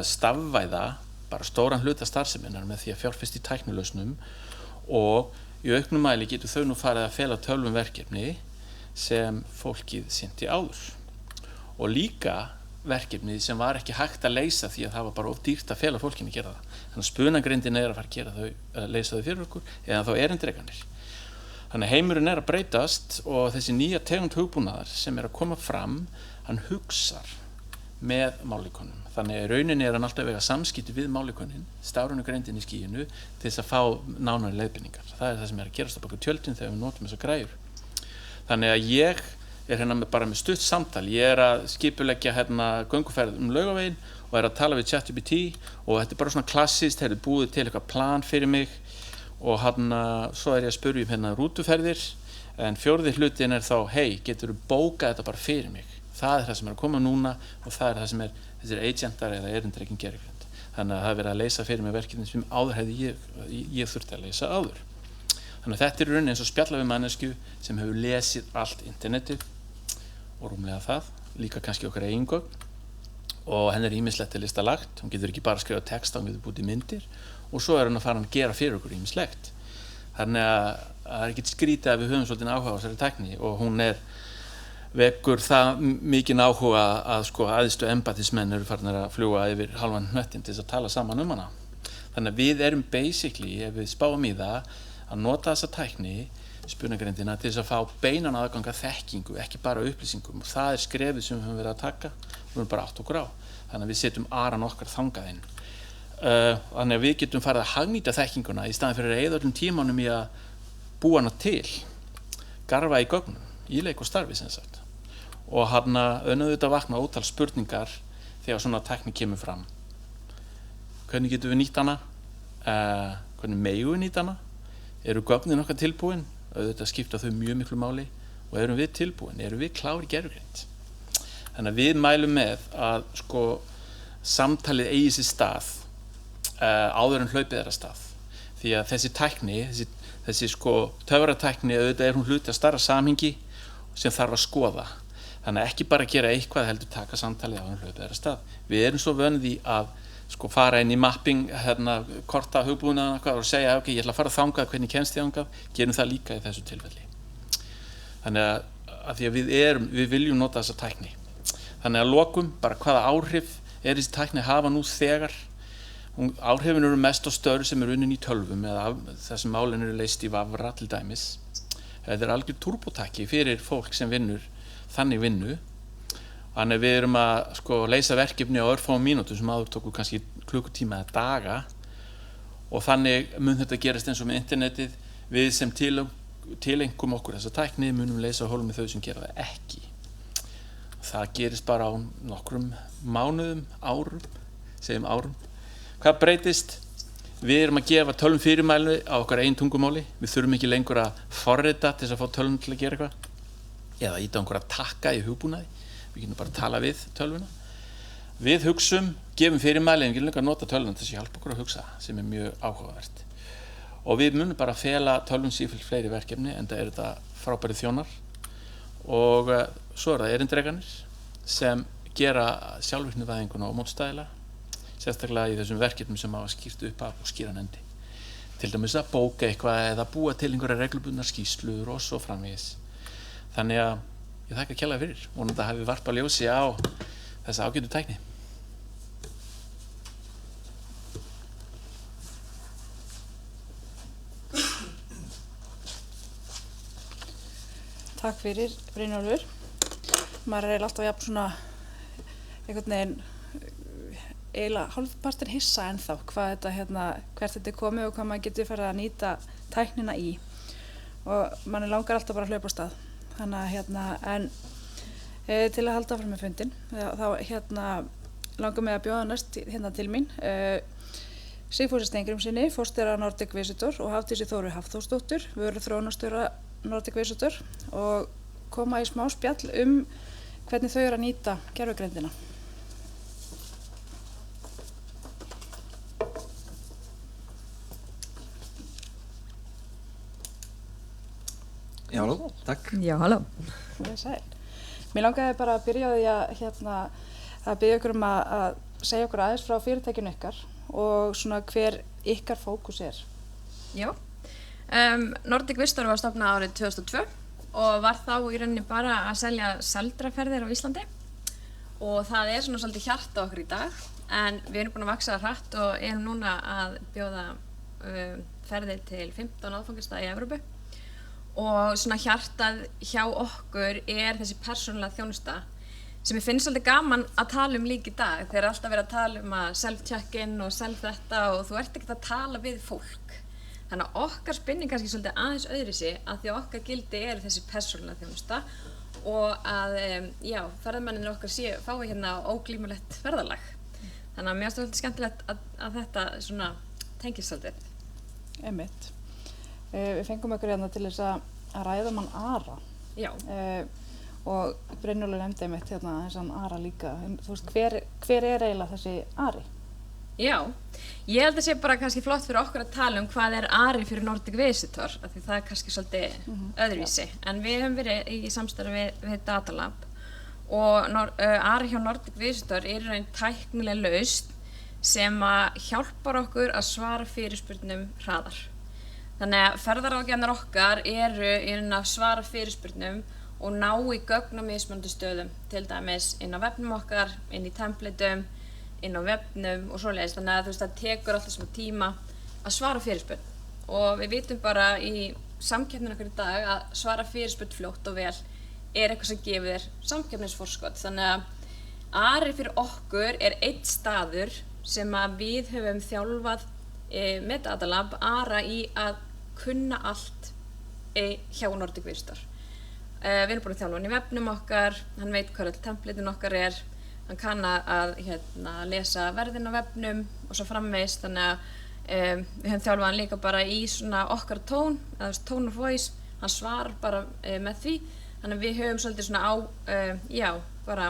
stafvæða bara stóran hluta starfseminnar með því að fjárfesta í tæknilausnum og í auknum mæli getur þau nú farið að fela tölvum verkefni sem fólkið sinnti áður. Og líka verkefni sem var ekki hægt að leysa því að það var bara of dýrt að fela fólkinu að gera það. Þannig að spunagrindin að fara að gera þau, að leysa þau fyrir okkur, eða þá erindrekanir. Þannig að heimurinn að breytast og þessi nýja tegund hugbúnaðar sem að koma fram, hann hugsar með mállíkonum. Þannig að rauninni hann alltaf vega samskipti við mállíkonin, stafrænugrindin í skýinu, til þess að fá nánari leiðbeiningar. Það það sem að gerast á bak við tjöldin þegar við notum þessar græjur. Þannig að ég hérna bara með stutt samtal. Ég að skipuleggja gönguferð Laugaveginn og að tala við ChatGPT og þetta bara svona klassist, búið til eitthvað plan fyrir mig og svo ég að spyrja rútuferðir, en fjórði hlutin þá, hei, geturðu bókað þetta bara fyrir mig? Það það sem að koma núna og það það sem þessir agentar eða erindrekin gervigreind. Þannig að það verið að leysa fyrir mig verkefni sem áður hefði ég þurfti að leysa áður. Þannig að þetta raunin eins og spjalla við mannesku sem hefur lesið allt internetið og rúmlega það, líka kannski okkar eigin gögn og henni ýmislegt til lista lagt. Hún getur ekki bara skrifa texta, hún getur búið til myndir og svo hann að fara að gera fyrir okkur ýmislegt. Þannig að það ekki skrítið að við höfum svolítið áhuga á þessari tækni og hún vekur það mikinn áhuga að æðstu embættismenn eru farnir að fljúga yfir halvan hnöttinn til þess að tala saman hana. Þannig að við erum basically, ef við spáum í það, að nota þessa tækni, spunagrindina, til þess að fá beinan aðgang að þekkingu, ekki bara upplýsingum. Og það skrefið sem við höfum verið að taka, við höfum bara átt okkur á. Þannig að við setjum aran okkar þangað inn. Þannig að við getum farið að hagnýta þekkinguna í staðinn fyrir að eyða öllum tímanum í að búa hana til, garfa í gögnum, í leik og starfi sem sagt. Og auðvitað vakna ótal spurningar þegar svona tækni kemur fram. Hvernig getum við nýtt hana? Hvernig megum við nýtt hana? Eru gögnin okkar tilbúin? Auðvitað skipta þau mjög miklu máli. Og erum við tilbúin? Erum við klárir gervigreind? Þannig að við mælum með að samtalið eigi sér stað áður en hlaupið af stað. Því að þessi tækni, þessi töfratækni, auðvitað hún hluti af stærra samhengi sem þarf að skoða. Þannig að ekki bara gera eitthvað heldur taka samtalið áður en hlaupið af stað. Við erum svo vön því að fara inn í mapping, korta hugbúnaðan og segja, ok, ég ætla að fara þangað, hvernig kemst ég þangað, gerum það líka í þessu tilfelli. Þannig að því að við viljum nota þessa tækni. Þannig að lokum, bara hvaða áhrif þessi tækni hafa nú þegar. Áhrifin eru mest á störf sem unnin í tölvum eða þessum málin eru leyst í vafra til dæmis. Þetta algjör turbótæki fyrir fólk sem vinnur þannig vinnu. Þannig við erum að leysa verkefni á örfáum mínútum sem áður tóku kannski klukkutíma eða daga og þannig mun þetta gerast eins og með internetið. Við sem tilengum okkur þessa tækni munum leysa hólum með þau sem gera það ekki. Það gerist bara á nokkrum mánuðum, árum, segjum árum. Hvað breytist? Við erum að gefa tölvum fyrirmæli á okkar eigin tungumáli. Við þurfum ekki lengur að forrita til þess að fá tölvum til að gera eitthvað eða íta einhverja takka í hugbúnaði. Við getum bara að tala við tölvuna. Við hugsum, gefum fyrirmæli en við getum líka að nota tölvuna til þess að hjálpa okkur að hugsa sem mjög áhugavert. Og við munum bara að fela tölvum sífellt fleiri verkefni en það þetta frábæri þjónar og svo það erindrekanir sem gera sjálfvirknivæðinguna og mótstæðilega, sérstaklega í þessum verkefnum sem hafa skýrt upp af og skýran endi. Til dæmis að bóka eitthvað eða búa til einhverja reglubundnar skýrslur og svo framvegis. Þannig að ég þakka kærlega fyrir, vonandi að hafi varpað ljósi á þessa ágætu tækni. Takk fyrir, Brynjólfur. Maður alltaf jafn svona einhvern veginn eiginlega hálfpartinn hissa ennþá hvert þetta komið og hvað maður getur farið að nýta tæknina í. Og manni langar alltaf bara að hlaupa á stað. Þannig að en til að halda áfram með fundinn þá langar mig að bjóða næst hérna til mín Sigfúsi Steingrímssyni, forstjóra Nordic Visitor og Hafdísi Þóru Hafþórsdóttur, vöruþróunarstjóra Nordic Visitor og koma í smá spjall hvernig þau eru að nýta gervigreindina. Já, halló, takk. Já, halló. Það er sæl. Mér langaði bara að byrja á því að biðja ykkur að segja okkur aðeins frá fyrirtækinu ykkar og svona hver ykkar fókus er. Já. Nordic Visitor var stofnað árið 2002 og var þá í rauninni bara að selja seldraferðir á Íslandi og það er svona svolítið hjarta okkur í dag en við erum búin að vaxa hratt og erum núna að bjóða ferðir til 15 áfangastaða í Evrópu og svona hjartað hjá okkur er þessi persónulega þjónusta sem ég finnst svolítið gaman að tala líka í dag. Þeir eru alltaf verið að tala að self-check-in og self-þetta og þú ert ekkert að tala við fólk. Þannig að okkar spinning kannski svolítið aðeins öðruvísi að því að okkar gildi er þessi persónulega þjónusta og að, ferðamennir okkar fái hérna óglímulegt ferðalag. Þannig að mér finnst svolítið skemmtilegt að þetta svona tengist svolítið. Einmitt. Við fengum ykkur hérna til þess að ræða Ara. Já. Og Brynjólfur nefndi einmitt hérna þessan Ara líka. Þú veist, hver er eiginlega þessi Ari? Já, ég held að sé bara kannski flott fyrir okkur að tala hvað er Ari fyrir Nordic Visitor, af því það er kannski svolítið öðruvísi. En við höfum verið í samstarfi við Datalab og Ari hjá Nordic Visitor er í raun tæknileg lausn sem að hjálpar okkur að svara fyrirspurnum hraðar. Þannig að ferðaráðgjafar okkar eru í raun að svara fyrirspurnum og ná í gögn á mismunandi stöðum, til dæmis inn á vefnum okkar, inn í templateum, inn á vefnum og svoleiðis. Þannig að þú veist, það tekur alltaf smá tíma að svara fyrirspurn. Og við vitum bara í samkeppninu okkar í dag að svara fyrirspurn fljótt og vel er eitthvað sem gefur þér samkeppnisforskot. Þannig að Ari fyrir okkur er einn staður sem að við höfum þjálfað með Datalab Ara í að kunna allt hjá Nordic Visitor. Við erum búin að þjálfa hann í vefnum okkar, hann veit hvað öll templatein okkar er, hann kann að lesa verðin á vefnum og svo framvegis, þannig að við höfum þjálfað hann líka bara í svona okkar tón, eða tone of voice, hann svarar bara með því, þannig að við höfum svolítið svona bara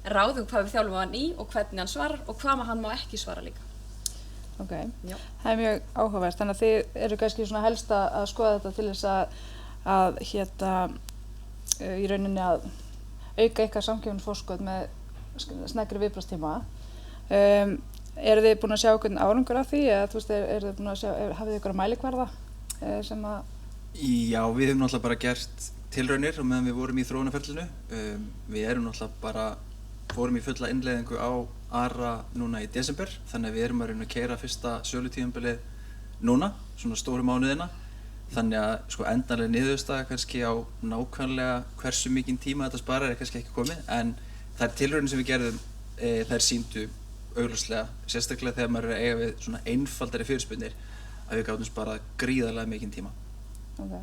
ráðum hvað við þjálfum hann í og hvernig hann svarar og hvað hann má ekki svara líka. Ok, Já. Það er mjög áhugavert, þannig að þið eru kannski svona helst að skoða þetta til þess að í rauninni að auka ykkar samkeppnisforskot með snegri viðbragðstíma. Eru þið búin að sjá einhvern árangur af því eða þú veist, eru þið búin að sjá, hafið þið ykkur mælikvarða sem að? Já, við hefum náttúrulega bara gert tilraunir og meðan við vorum í þróunarferlinu. Við erum náttúrulega fórum í fulla innleiðingu á Ara núna í desember, þannig að við erum að reyna að keyra fyrsta sölutímabilið núna, svona stóru mánuðina. Þannig að endanlega niðurstaða kannski á nákvæmlega hversu mikinn tíma þetta sparar er kannski ekki komið, en þær tilraunir sem við gerðum, þær sýndu augljóslega, sérstaklega þegar maður er að eiga við svona einfaldari fyrirspurnir, að við gátum sparað gríðarlega mikinn tíma. Ok.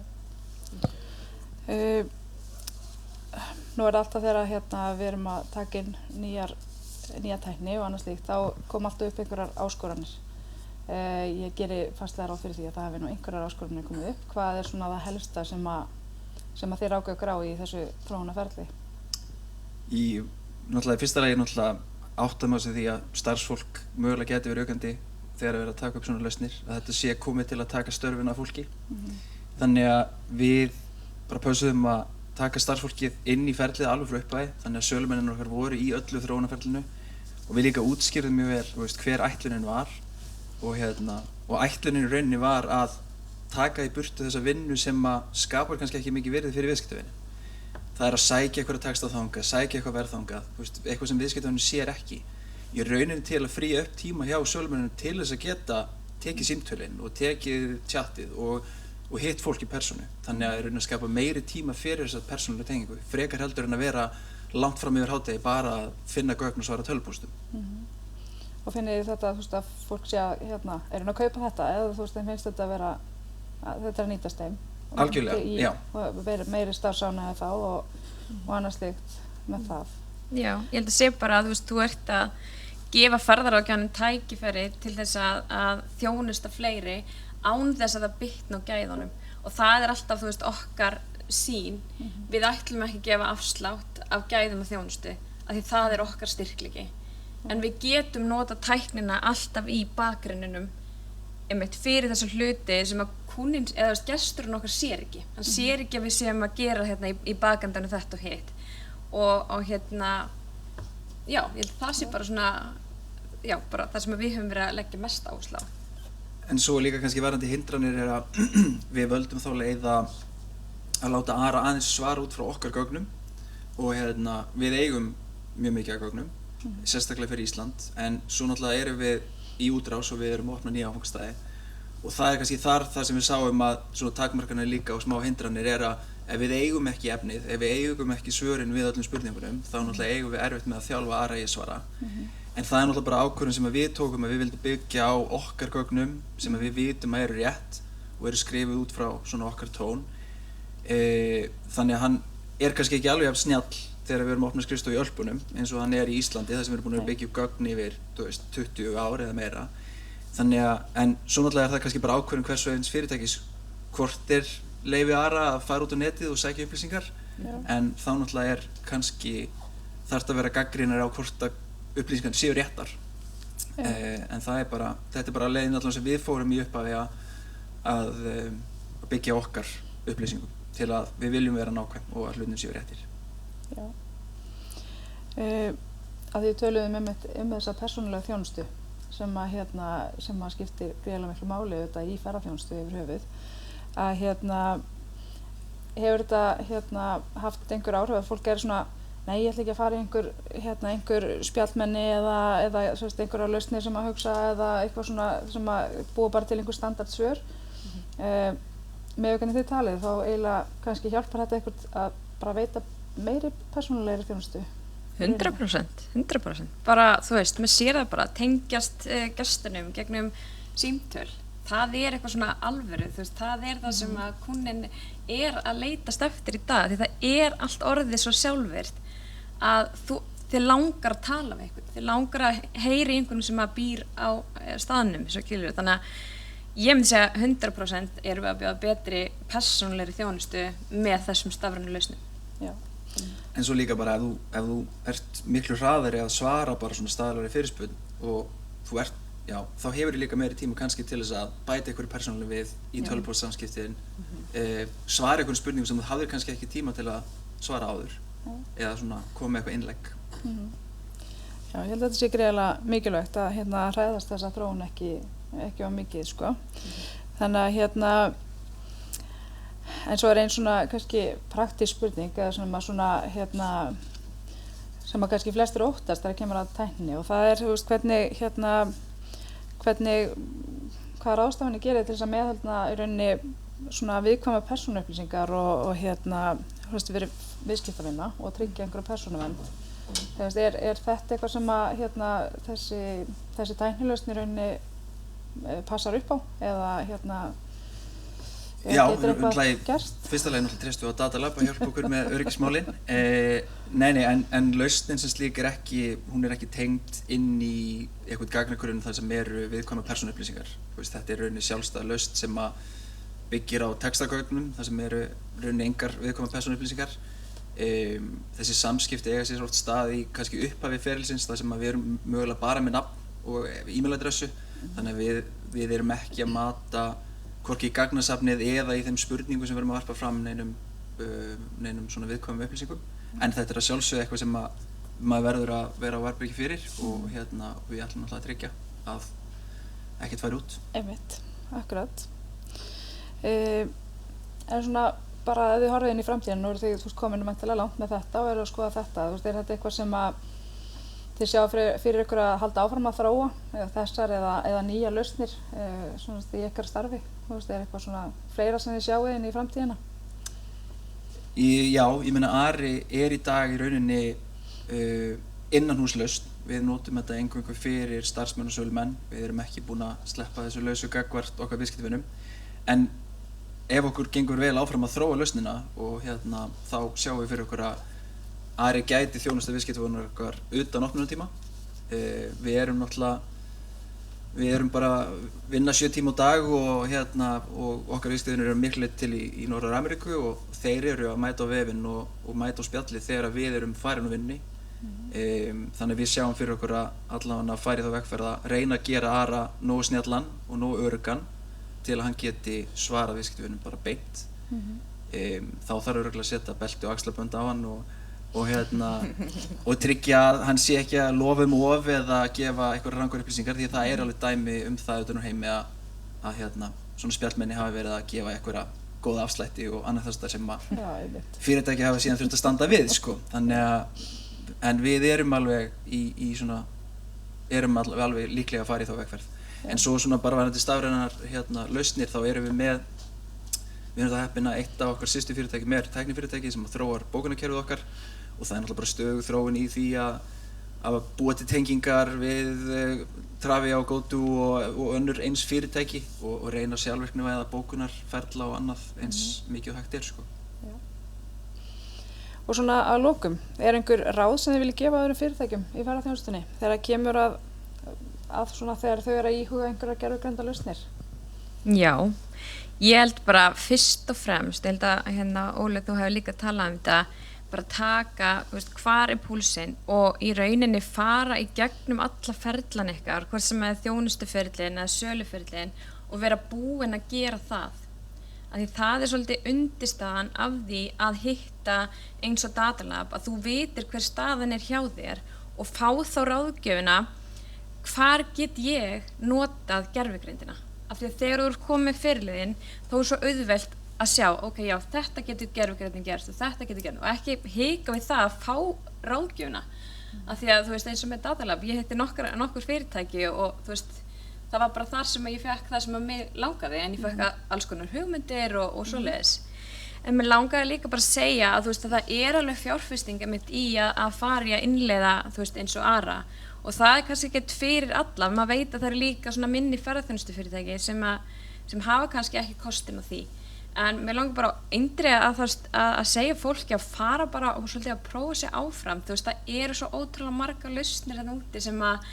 Nú er alltaf þegar við erum að taka inn nýja tækni og annað slíkt, þá kom alltaf upp einhverjar áskoranir. Ég geri fastlega ráð fyrir því að það hafi nú einhverjar áskoranir komið upp. Hvað er svona það helsta sem að þið ráku ykkur á í þessu þróunarferli? Náttúrulega í fyrsta lagi áttar maður sig því að starfsfólk mögulega geti verið aukandi þegar við erum að taka upp svona lausnir, að þetta sé komið til að taka störfin af fólki. Þannig að við bara pössuðum að taka starfsfólkið inn í ferlið alveg frá upphafi, þannig að sölumennir okkar voru í öllu þróunarferlinu og við líka útskýrðum mjög vel hver ætlunin var og ætlunin í rauninni var að taka í burtu þessa vinnu sem að skapar kannski ekki mikið virði fyrir viðskiptavini. Það er að sækja eitthvað texta þangað, sækja eitthvað verð þangað, eitthvað sem viðskiptavini sér ekki. Í rauninni til að fría upp tíma hjá sölumenninu til þess að geta tekið símtölin og tekið tjattið og hitt fólk í persónu. Þannig að rauninni að skapa meiri tíma fyrir þessa persónulega tengingu, frekar heldur en að vera langt fram yfir hádegi bara að finna gögn og svara tölvupóstum. Og finnið þið þetta, að fólk sé að, er að kaupa þetta eða þeim finnst þetta að þetta nýtast þeim? Algjörlega, já. Og meiri starfsánægja þá og annað slíkt með það. Já, ég held að sé bara að þú ert að gefa ferðaráðgjafanum tækifæri til þess að þjónusta fleiri án þess að það bitni á gæðunum og það er alltaf, þú veist, okkar sýn. Við ætlum ekki að gefa afslátt af gæðum og þjónustu af því það er okkar styrkleiki. En við getum nota tæknina alltaf í bakgrunninum einmitt fyrir þessa hluti sem að kúninn, eða gesturinn okkar sér ekki. Hann sér ekki að við séum að gera hérna í bakendanum þetta og hitt. Og hérna, já, ég held að það sé bara svona, já, bara það sem við höfum verið að leggja mest áherslu á. En svo líka kannski varðandi hindranir er að við völdum þá leið að láta Ara aðeins svara út frá okkar gögnum og hérna, við eigum mjög mikið af gögnum, sérstaklega fyrir Ísland, en svo náttúrulega erum við í útrás og við erum að opna nýja áfangastæði og það er kannski þar sem við sáum að svona takmarkanir líka og smá hindranir er að ef við eigum ekki efnið, ef við eigum ekki svörin við öllum spurningunum, þá náttúrulega eigum við erfitt með að þjálfa Ara í að svara. En það er náttúrulega bara ákvörðun sem við tókum að við vildum byggja á okkar gögnum sem við vitum að eru rétt og eru skrifuð út frá svona okkar tón. Þannig að hann er kannski ekki alveg jafn snjall þegar við erum að opna skrifstofu í Ölpunum eins og hann er í Íslandi þar sem við erum búin að byggja upp gögn yfir 20 ár eða meira. Þannig að, en svo náttúrulega er það kannski bara ákvörðun hvers og eins fyrirtækis hvort er leyfi Ara að fara út á netið og sækja upplýsingar, en þá náttúrulega er kannski þarf að vera gagnrýnari á hvort að upplýsingar séu réttar. En það er bara, þetta er bara leiðin allan sem við fórum í upphafi að byggja okkar upplýsingum til að við viljum vera nákvæm og að hlutin séu réttir. Já. Að því töluðum þessa persónulega þjónustu sem að skiptir gríðarlega miklu máli auðvitað í ferðaþjónustu yfir höfuð. Að hefur þetta haft einhver áhrif að fólk er svona nei, ég ætla ekki að fara í einhver spjallmenni eða einhverjar lausnir sem að hugsa eða eitthvað svona sem að búa bara til einhver standard svör. Með hvernig þið talið þá eiginlega kannski hjálpar þetta eitthvað að bara veita meiri persónulegri þjónustu. 100%. Bara, þú veist, maður sér það bara, tengjast gestunum gegnum símtöl. Það er eitthvað svona alvöru, þú veist, það er það sem að kúnninn er að leitast eftir í dag, því það er allt orðið svo sjálfvirkt að þið langar að tala við einhvern, þið langar að heyra í einhvern sem að býr á staðnum, svo skilur. Þannig að ég myndi segja 100% erum við að bjóða betri persónulegri þjónustu með þessum stafrænu lausnum. Já. En svo líka bara ef þú ert miklu hraðari að svara bara svona staðlegri fyrirspurn og þú ert, já, þá hefur ég líka meiri tíma kannski til þess að bæta einhverju persónulega við í tölvupóstsamskiptin, svara einhverjum spurningum sem þú hafðir kannski ekki tíma til að svara áður eða svona koma með eitthvað innlegg. Já, ég held að þetta sé greiðlega mikilvægt að hræðast þessa þróun ekki á mikið, sko. Þannig að en svo er einn svona kannski praktísk spurning eða svona sem að kannski flestir óttast þegar kemur að tækni og það er, þú veist, hvaða ráðstafanir gerir til þess að meðhaldna í rauninni svona viðkvæmar persónuupplýsingar og þú veist, verið viðskiptavinna og tryggja einhverja persónuvernd. Þú veist, er þetta eitthvað sem að þessi tæknilausn í rauninni passar upp á eða Já, getur eitthvað gerst? Fyrsta lagi náttúrulega treystum við á Datalab að hjálpa okkur með öryggismálin. Nei, en lausnin sem slík hún er ekki tengd inn í eitthvað gagnagrunn þar sem eru viðkvæmar persónuupplýsingar. Þetta er rauninni sjálfstæð lausn sem að byggir á textagögnum þar sem eru rauninni engar viðkvæmar persónuupplýsingar. Þessi samskipti eiga sér oft stað í kannski upphafi ferilsins þar sem að við erum mögulega bara með nafn og e-mailadressu. Þannig að við erum ekki að mata hvorki í gagnasafnið eða í þeim spurningum sem við erum að varpa fram neinum svona viðkvæmum upplýsingum. En þetta er að sjálfsögðu eitthvað sem maður verður að vera á varðbergi fyrir og við ætlum náttúrulega að tryggja að ekkert fari út. Einmitt, akkurat. En svona bara ef þið horfið inn í framtíðina, nú eru þið komin meintilega langt með þetta og eru að skoða þetta. Þú veist, er þetta eitthvað sem að þið sjá fyrir ykkur að halda áfram að þróa eða þessar eða nýja lausnir svona í ykkar starfi? Þú veist, er eitthvað svona fleira sem þið sjáið inn í framtíðina? Já, ég meina Ari er í dag í rauninni innanhúslausn. Við notum þetta eingöngu fyrir starfsmenn og sölumenn. Við erum ekki búin að sleppa þessu lausu gagnvart okkar viðskiptavinum. En ef okkur gengur vel áfram að þróa lausnina og þá sjáum við fyrir okkur að Ari gæti þjónusta viðskiptavinnur okkar utan opnunartíma Við erum náttúrulega, við erum bara að vinna 7 tíma á dag og og okkar viðskiptavinir eru miklu leyti til í Norður-Ameríku og þeir eru að mæta á vefinn og mæta á spjallið þegar við erum farin á vinnu. Þannig við sjáum fyrir okkur að allavega fara í þá vegferð að reyna að gera Ara nógu snjallan og nógu öruggan til að hann geti svarað viðskiptavinum bara beint. Þá þarf örugglega að setja belti og axlabönd á hann og tryggja að hann sé ekki að lofa of eða gefa einhverjar rangar upplýsingar því að það alveg dæmi það utan úr heimi að svona spjallmenni hafi verið að gefa einhverja góða afslætti og annað þess sem að fyrirtæki hafa síðan þurft að standa við sko. Þannig að en við erum alveg alveg líklega að fara í þá vegferð. En svo svona bara varðandi stafrænar lausnir þá erum við erum það heppin að eitt af okkar systur fyrirtæki er tæknifyrirtæki sem þróar bókunarkerfið okkar og það náttúrulega bara stöðug þróun í því að búa til tengingar við Travia og GoTo og önnur eins fyrirtæki og reyna sjálfvirknivæða bókunarferla og annað eins mikið og hægt sko. Og svona að lokum, einhver ráð sem þið viljið gefa öðrum fyrirtækjum í ferðaþjónustunni þegar kemur að svona þegar þau eru að íhuga einhverjar gervigreinda lausnir? Já, ég held bara fyrst og fremst, ég held að Óli þú hefur líka talað þetta, bara taka, hvar púlsinn og í rauninni fara í gegnum alla ferlan ykkar, hvort sem þjónustuferlin eða söluferlin og vera búin að gera það. Því það svolítið undirstaðan af því að hitta eins og Datalab, að þú vitir hver staðan hjá þér og fá þá ráðgjöfina hvar get ég notað gervigreindina. Af því að þegar þú ert komið fyrirliðin þá svo auðvelt að sjá, ok, já, þetta getur gervigreindin gerst og þetta getur gerst og ekki hika við það að fá ráðgjöfina. Af því að þú veist eins og með Datalab, ég hitti nokkur fyrirtæki og þú veist það var bara þar sem ég fekk það sem að mig langaði en ég fekk alls konar hugmyndir og svoleiðis. En mér langaði líka bara að segja að þú veist að það alveg fjárfesting mitt í að fara í að innleiða þú veist eins og Ara og það kannski ekki fyrir alla, maður veit að það líka svona minni ferðaþjónustufyrirtæki sem hafa kannski ekki kostin á því. En mér langar bara eindregið að segja fólki að fara bara og svolítið að prófa sig áfram, þú veist það svo ótrúlega margar lausnir þarna úti sem að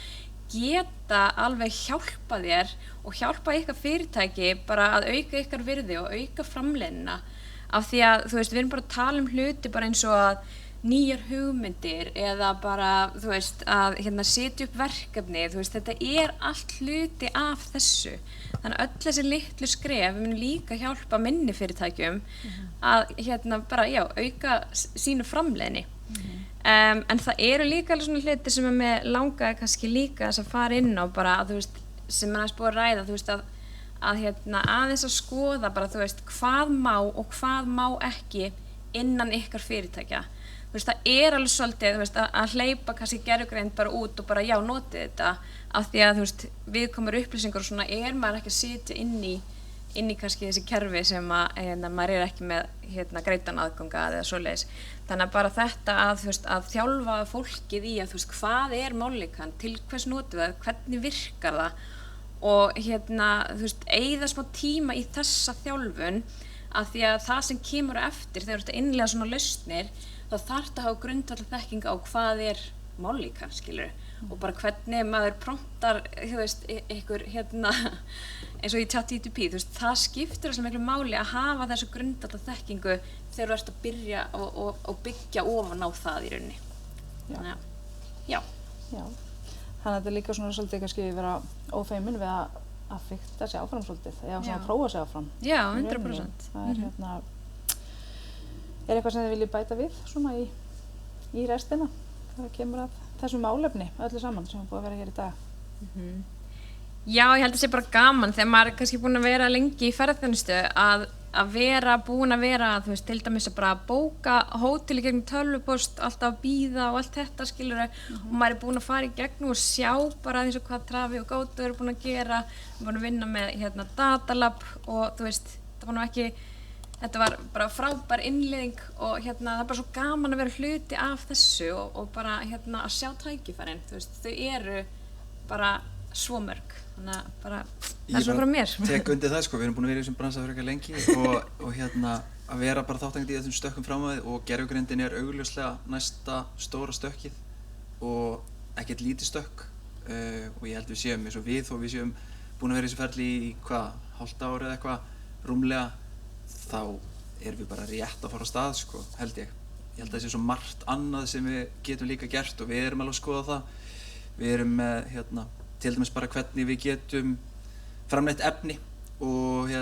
geta alveg hjálpa þér og hjálpa ykkar fyrirtæki bara að auka ykkar virði og auka framleiðnina af því að þú veist við erum bara að tala hluti bara eins og að nýjar hugmyndir eða bara þú veist að setja upp verkefni þú veist þetta allt hluti af þessu þannig að öll þessi litlu skref við munum líka hjálpa minni fyrirtækjum að bara auka sínu framleiðni. En það líka alveg svona hluti sem mig langaði kannski líka að fara inn á bara að þú veist sem aðeins búið að ræða þú veist að aðeins að skoða bara þú veist hvað má og hvað má ekki innan ykkar fyrirtækja þú veist það alveg svolítið þú veist að hleypa kannski gervigreind bara út og bara já notið þetta af því að þú veist viðkomur upplýsingar og svona maður ekki að sitja inn í kannski þessi kerfi sem maður ekki með greitan aðganga eða svoleiðis. Þannig að bara þetta að, þú veist, að þjálfa fólkið í að þú veist hvað málíkan, til hvers notum það, hvernig virkar það og þú veist, eyða smá tíma í þessa þjálfun af því að það sem kemur eftir þegar þú ert að innleiða svona lausnir þá þarf að hafa grundvallarþekking á hvað málíkan, skilur og bara hvernig maður promptar, þú veist, ykkur eins og í ChatGPT, þú veist, það skiptir svo miklu máli að hafa þessu grundvallarþekkingu þegar þú ert að byrja og byggja ofan á það í rauninni. Þannig að, já. Þannig að þetta líka svona svolítið kannski vera ófeimin við að fikta sig áfram svolítið, eða svona prófa sig áfram. Já, 100%. Það eitthvað sem þið viljið bæta við svona í restina þegar kemur að þessu málefni öllu saman sem búið að vera hér í dag? Já, ég held að það sé bara gaman þegar maður kannski búin að vera lengi í ferðaþjónustu að vera búin að vera, þú veist, til dæmis að bara bóka hóteli gegnum tölvupóst, alltaf að bíða og allt þetta, skilur og maður búin að fara í gegnum og sjá bara eins og hvað Travi og GoTo eru búin að gera, búin að vinna með Datalab og þú veist, þetta var bara frábær innleiðing og það bara svo gaman að vera hluti af þessu og bara að sjá tækifærin, þú veist, þau eru bara svo mörg, þannig að bara það svo frá mér. Ég tek undir það sko, við erum búin að vera í þessum bransa fyrir eitthvað lengi og að vera bara þátttakandi í þessum stökkum fram á því og gervigreindin augljóslega næsta stóra stökkið ekkert lítið stökk og ég held við séum eins og við og við séum búin að vera í þessu ferli í hálft ár eða eitthvað rúmlega, þá erum við bara rétt að fara á stað sko, held ég. Ég held að það sé svo margt annað sem við getum líka gert og við erum alveg að skoða það. Við erum með til dæmis bara hvernig við getum framleitt efni og við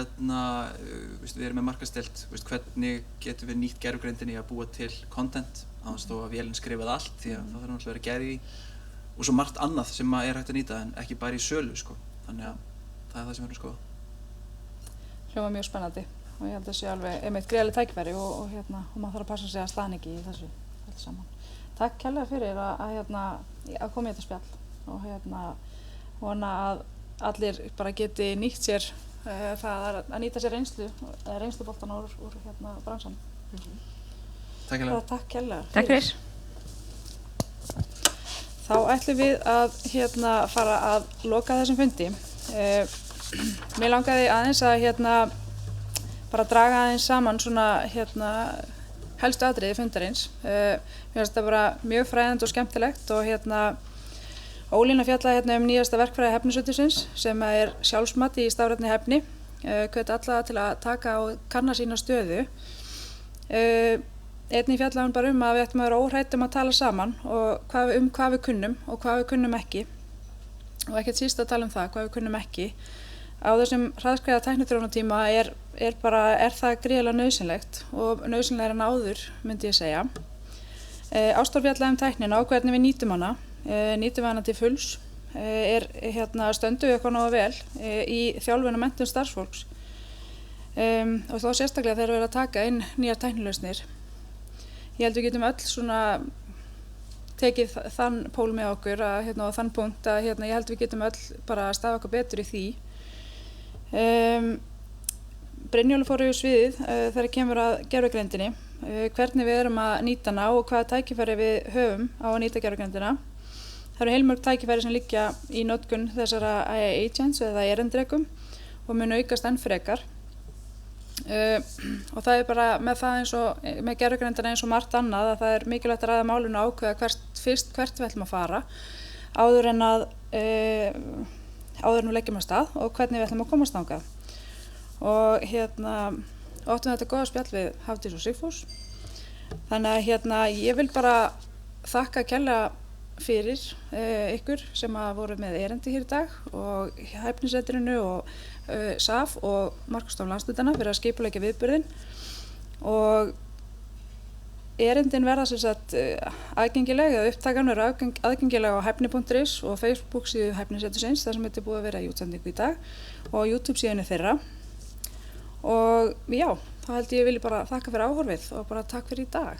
erum með markaðsdeild, hvernig getum við nýtt gervigreindin í að búa til content á þess að vélinn skrifaði allt því að það þarf náttúrulega að vera gerð í og svo margt annað sem er hægt að nýta en ekki bara í sölu sko. Þannig að það er það sem við erum að skoða. Hljómar mjög spennandi og ég held að sé alveg einmitt gríðarleg tækifæri og maður þarf að passa sig að slaðna ekki í þessu allt saman. Takk kærlega fyrir að koma í þetta spjall og vona að allir bara geti nýtt sér það að nýta sér reynsluboltan úr bransanum. Takk kærlega. Takk kærlega. Takk fyrir. Þá ætlum við að fara að loka þessum fundi. Mér langaði aðeins að bara draga aðeins saman svona helstu atriði fundarins. Mér finnst þetta bara mjög fræðandi og skemmtilegt og Ólína fjallaði nýjasta verkfræði Hefnisötusins sem er sjálfsmat í stafrænni hefni. Hvet alla til að taka og kanna sína stöðu. Einnig fjallaði hún bara að við ættum að vera óhrædd að tala saman og hvað við kunnum og hvað við kunnum ekki. Og ekkert síst að tala það, hvað við kunnum ekki. Á þessum hraðskreiða tækniþróunartíma er það gríðarlega nauðsynlegt og nauðsynlegra en áður, myndi ég segja. Ástþór fjallaði tæknina og hvernig við nýtum hana. Nýtum við hana til fulls. Stöndum við eitthvað nógu vel í þjálfun og menntun starfsfólks. Og þá sérstaklega þegar við erum að taka inn nýjar tæknilausnir. Ég held við getum öll tekið þann pól með okkur og þann punkt að ég held við getum öll bara að stafa okkur betur í því. Brynjólfur fór yfir sviðið þegar kemur að gervigreindinni, hvernig við erum að nýta hana og hvaða tækifæri við höfum á að nýta gervigreindina. Það eru heilmörg tækifæri sem liggja í notkun þessara AI agents eða erindrekum og mun aukast enn frekar. Og það er bara með gervigreindina eins og margt annað að það er mikilvægt að ræða málinu og ákveða hvert við ætlum að fara áður en við leggjum af stað og hvernig við ætlum að komast þangað. Og áttum þetta góða spjall við Hafdís og Sigfús. Þannig að ég vil bara þakka kærlega fyrir ykkur sem voru með erindi hér í dag og Hæfnisetrinu og SAF og Markaðsstofu Landshlutana fyrir að skipuleggja viðburðinn. Og erindin verða aðgengileg eða upptakan verður aðgengileg á hæfni.is og Facebook síðu Hæfnisetursins þar sem þetta er búið að vera í útsendingu í dag og YouTube síðunni þeirra. Og já, þá held ég vilja bara þakka fyrir áhorfið og bara takk fyrir í dag.